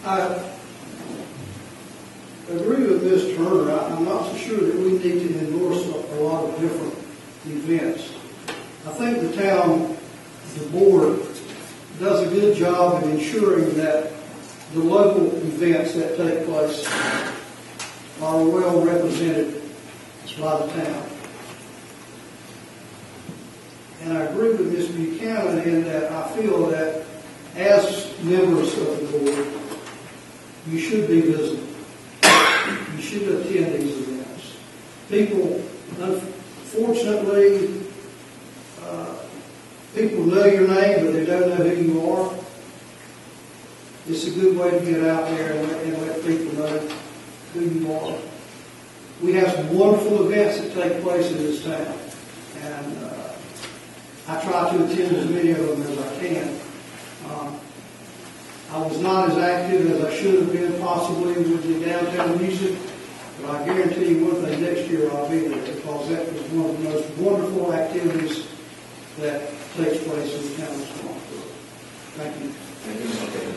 I agree with Ms. Turner. I'm not so sure that we need to endorse a lot of different events. I think the town, the board, does a good job in ensuring that the local events that take place are well represented by the town. And I agree with Mr. Buchanan in that I feel that as members of the board, you should be visible. You should attend these events. People, unfortunately, people know your name, but they don't know who you are. It's a good way to get out there and let people know who you are. We have some wonderful events that take place in this town, and I try to attend as many of them as I can. I was not as active as I should have been possibly with the downtown music, but I guarantee you one thing, next year I'll be there, because that was one of the most wonderful activities that takes place in the town of Swansboro. Thank you. Thank you, Mr. King.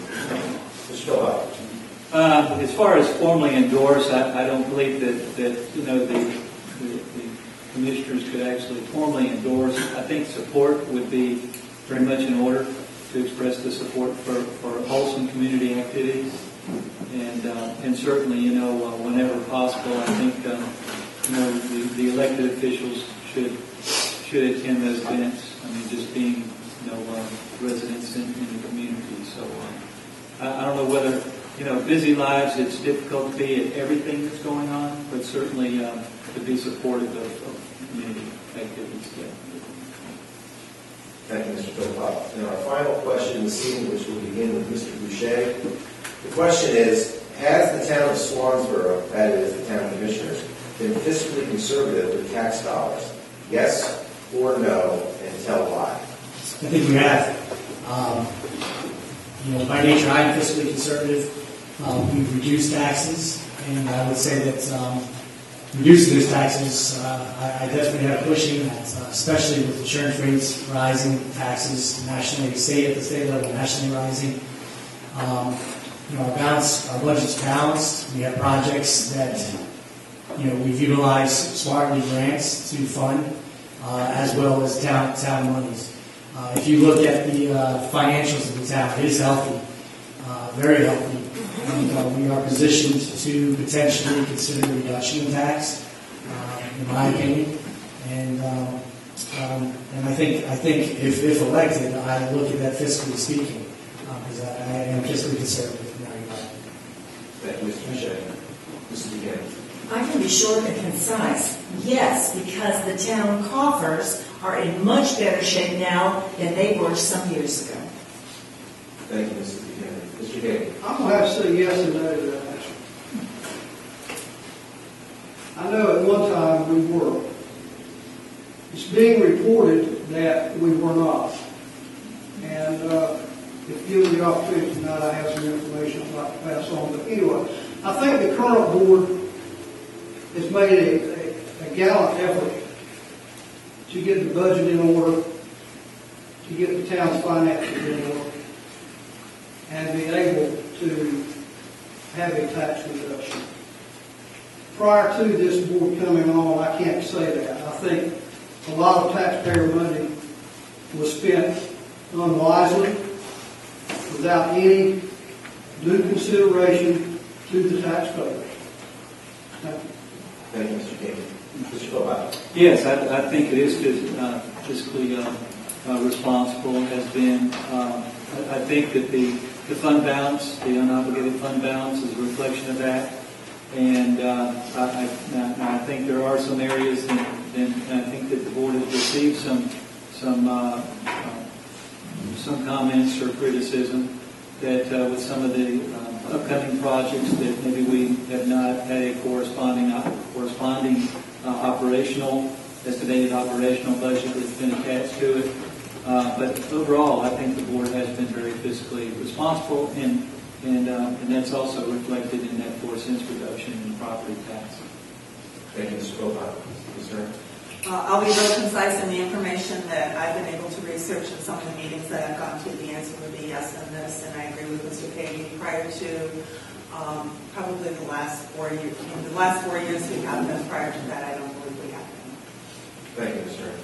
Mr. Philbott. As far as formally endorse, I don't believe that the commissioners could actually formally endorse. I think support would be very much in order to express the support for wholesome community activities, and certainly whenever possible, I think the elected officials should attend those events. I mean, just being residents in the community. So I don't know whether. Busy lives, it's difficult to be at everything that's going on, but certainly to be supportive of community activities. Yeah. Thank you, Mr. Philbott. And our final question this evening, which will begin with Mr. Boucher. The question is, has the town of Swansboro, that is, the town commissioners, been fiscally conservative with tax dollars? Yes or no, and tell why. I think we have. By nature, I'm fiscally conservative. We've reduced taxes, and I would say that reducing those taxes, I definitely have pushing that, especially with insurance rates rising, taxes nationally, at the state level, nationally rising. Our budget's balanced. We have projects that we've utilized smartly grants to fund, as well as town monies. If you look at the financials of the town, it is healthy, very healthy. And we are positioned to potentially consider a reduction in tax, in my opinion. And I think if elected, I look at that fiscally speaking, because I am fiscally conservative in that regard. Thank you, Mr. Boucher. Mrs. Buchanan. I can be short and concise. Yes, because the town coffers are in much better shape now than they were some years ago. Thank you, Mrs. Buchanan. Mr. King. I'm going to have to say yes and no to that answer. I know at one time we were. It's being reported that we were not. And if given the opportunity tonight, I have some information I'd like to pass on. But anyway, I think the current board has made a gallant effort to get the budget in order, to get the town's finances in order, and be able to have a tax reduction. Prior to this board coming on, I can't say that. I think a lot of taxpayer money was spent unwisely, without any due consideration to the taxpayers. Thank you. Thank you, Mr. King. Mr. Philbott. Yes, I think it is fiscally responsible. Has been. I think that the fund balance, the unobligated fund balance, is a reflection of that. And I think there are some areas, and I think that the board has received some comments or criticism that with some of the upcoming projects that maybe we have not had a corresponding estimated operational budget that's been attached to it. But overall, I think the board has been very fiscally responsible, and that's also reflected in that 4 cents reduction in property tax. Thank you, Mr. Philbott. Ms. Stern. I'll be real concise in the information that I've been able to research in some of the meetings that I've gone to. The answer would be yes on this, and I agree with Mr. Kagi. Prior to probably the last 4 years, in the last 4 years we have them. Prior to that, I don't believe we have them. Thank you, Ms. Stern.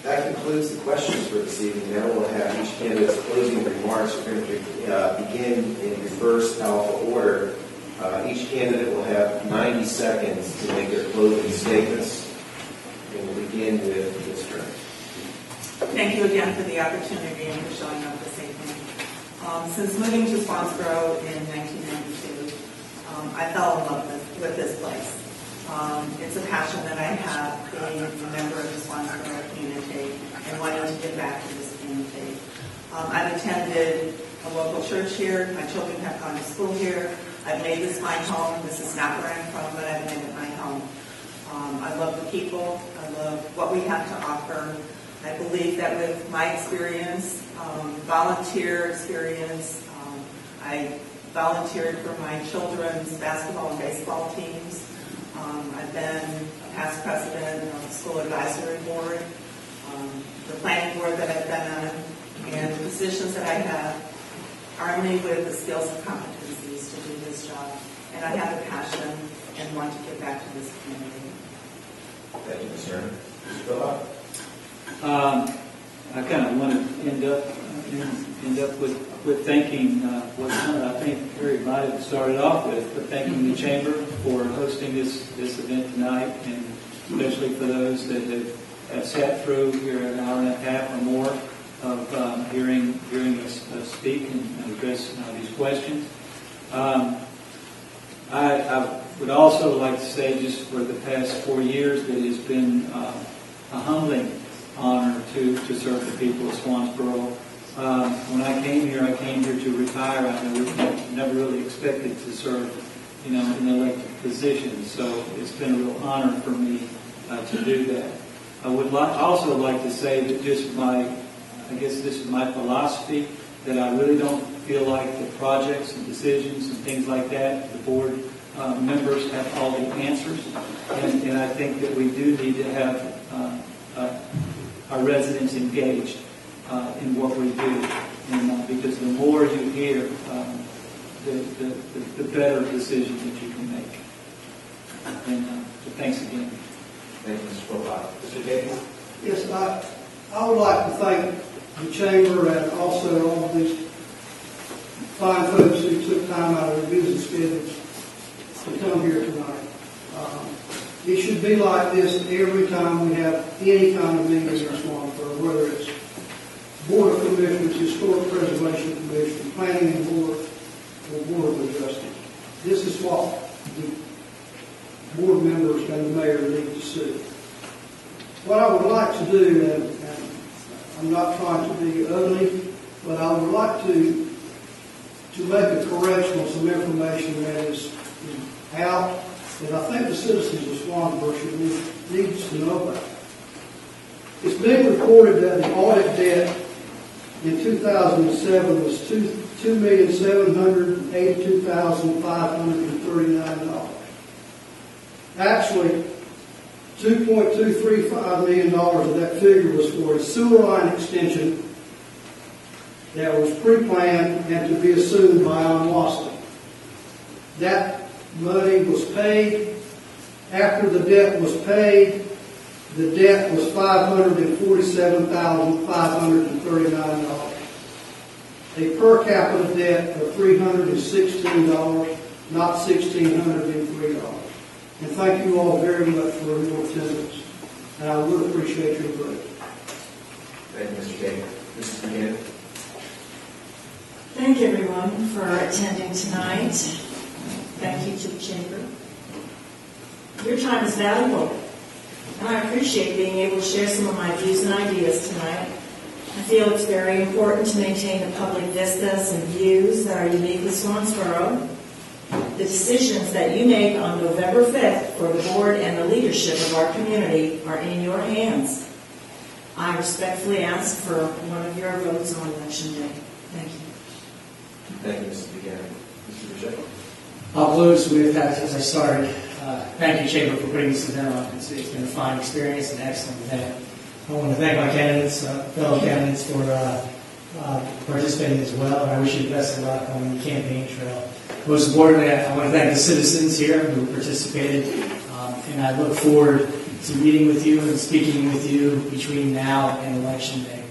That concludes the questions for this evening. Now we'll have each candidate's closing remarks. We're going to begin in reverse alpha order. Each candidate will have 90 seconds to make their closing statements. And we'll begin with Ms. Stern. Thank you again for the opportunity and for showing up this evening. Since moving to Swansboro in 1992, I fell in love with this place. It's a passion that I have, being a member of the Swansboro community and wanting to give back to this community. I've attended a local church here. My children have gone to school here. I've made this my home. This is not where I'm from, but I've made it my home. I love the people. I love what we have to offer. I believe that with my experience, volunteer experience, I volunteered for my children's basketball and baseball teams. I've been a past president of the school advisory board, the planning board that I've been on, and the positions that I have arm me with the skills and competencies to do this job. And I have a passion and want to give back to this community. Thank you, Ms. Turner. Mr. Philip? I kind of want to end up with thanking what I think Harry might have started off with, but thanking the Chamber for hosting this event tonight, and especially for those that have sat through here an hour and a half or more of hearing us speak and address these questions. I would also like to say, just for the past 4 years, that it's been a humbling honor to serve the people of Swansboro. When I came here to retire. I never really expected to serve, in an elected position. So it's been a real honor for me to do that. I would also like to say that I guess this is my philosophy, that I really don't feel like the projects and decisions and things like that, the board members have all the answers. And I think that we do need to have our residents engaged in what we do. And because the more you hear, the better decisions that you can make. And so thanks again. Thank you, Mr. Philip. Mr. Davis? Yes, I would like to thank the Chamber and also all of these fine folks who took time out of their busy schedules to come here tonight. It should be like this every time we have any kind of meeting in Swansboro, whether it's Board of Commissioners, Historic Preservation Commission, Planning and Board, or Board of Adjustment. This is what the board members and the mayor need to see. What I would like to do, and I'm not trying to be ugly, but I would like to make a correction on some information that is out that I think the citizens of Swansboro needs to know about. It's been reported that the audit debt in 2007 was $2,782,539. Actually, $2.235 million of that figure was for a sewer line extension that was pre-planned and to be assumed by Onwaston. That money was paid. After the debt was paid, the debt was $547,539. A per capita debt of $316, not $1,603. And thank you all very much for your attendance. And I would appreciate your vote. Thank you, Mr. Davis. Mrs. McGinn? Thank everyone for attending tonight. Thank you to the Chamber. Your time is valuable, and I appreciate being able to share some of my views and ideas tonight. I feel it's very important to maintain the public vistas and views that are uniquely Swansboro. The decisions that you make on November 5th for the board and the leadership of our community are in your hands. I respectfully ask for one of your votes on Election Day. Thank you. Thank you, Mrs. McGinn. Mr. Boucher? I'll close with, as I started, thank you, Chamber, for putting this event on. It's been a fine experience, an excellent event. I want to thank my candidates, fellow candidates, for participating as well. And I wish you the best of luck on the campaign trail. Most importantly, I want to thank the citizens here who participated, and I look forward to meeting with you and speaking with you between now and Election Day.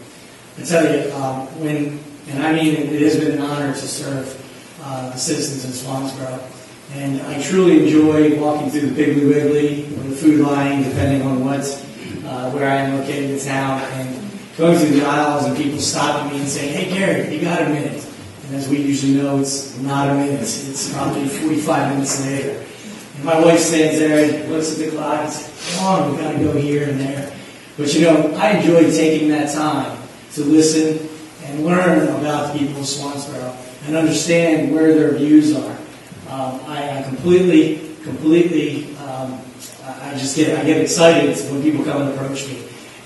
I tell you, it has been an honor to serve the citizens of Swansboro. And I truly enjoy walking through the Piggly Wiggly or the Food Line, depending on where I am located in town, and going through the aisles and people stopping me and saying, "Hey, Gary, you got a minute?" And as we usually know, it's not a minute. It's probably 45 minutes later. And my wife stands there and looks at the clock and says, "Come on, we've got to go here and there." But I enjoy taking that time to listen and learn about the people of Swansboro and understand where their views are. I completely, I get excited when people come and approach me.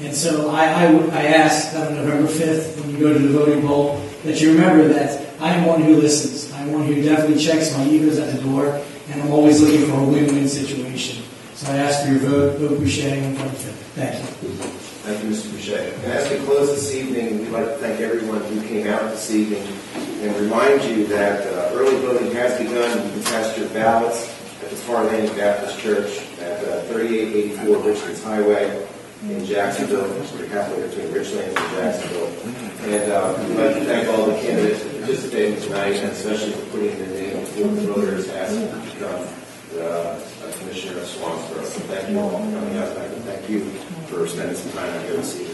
And so I ask that on November 5th, when you go to the voting poll, that you remember that I am one who listens. I'm one who definitely checks my egos at the door, and I'm always looking for a win-win situation. So I ask for your vote Boucher on November 5th. Thank you. Thank you, Mr. Boucher. And as we close this evening, we'd like to thank everyone who came out this evening and remind you that early voting has begun. You can cast your ballots at the Far Landing Baptist Church at 3884 Richlands Highway in Jacksonville. We're halfway between Richlands and Jacksonville. And we'd like to thank all the candidates for participating tonight, and especially for putting their name before the voters asking to become the Commissioner of Swansboro. So thank you all for coming out tonight, and thank you for spending some time here this evening.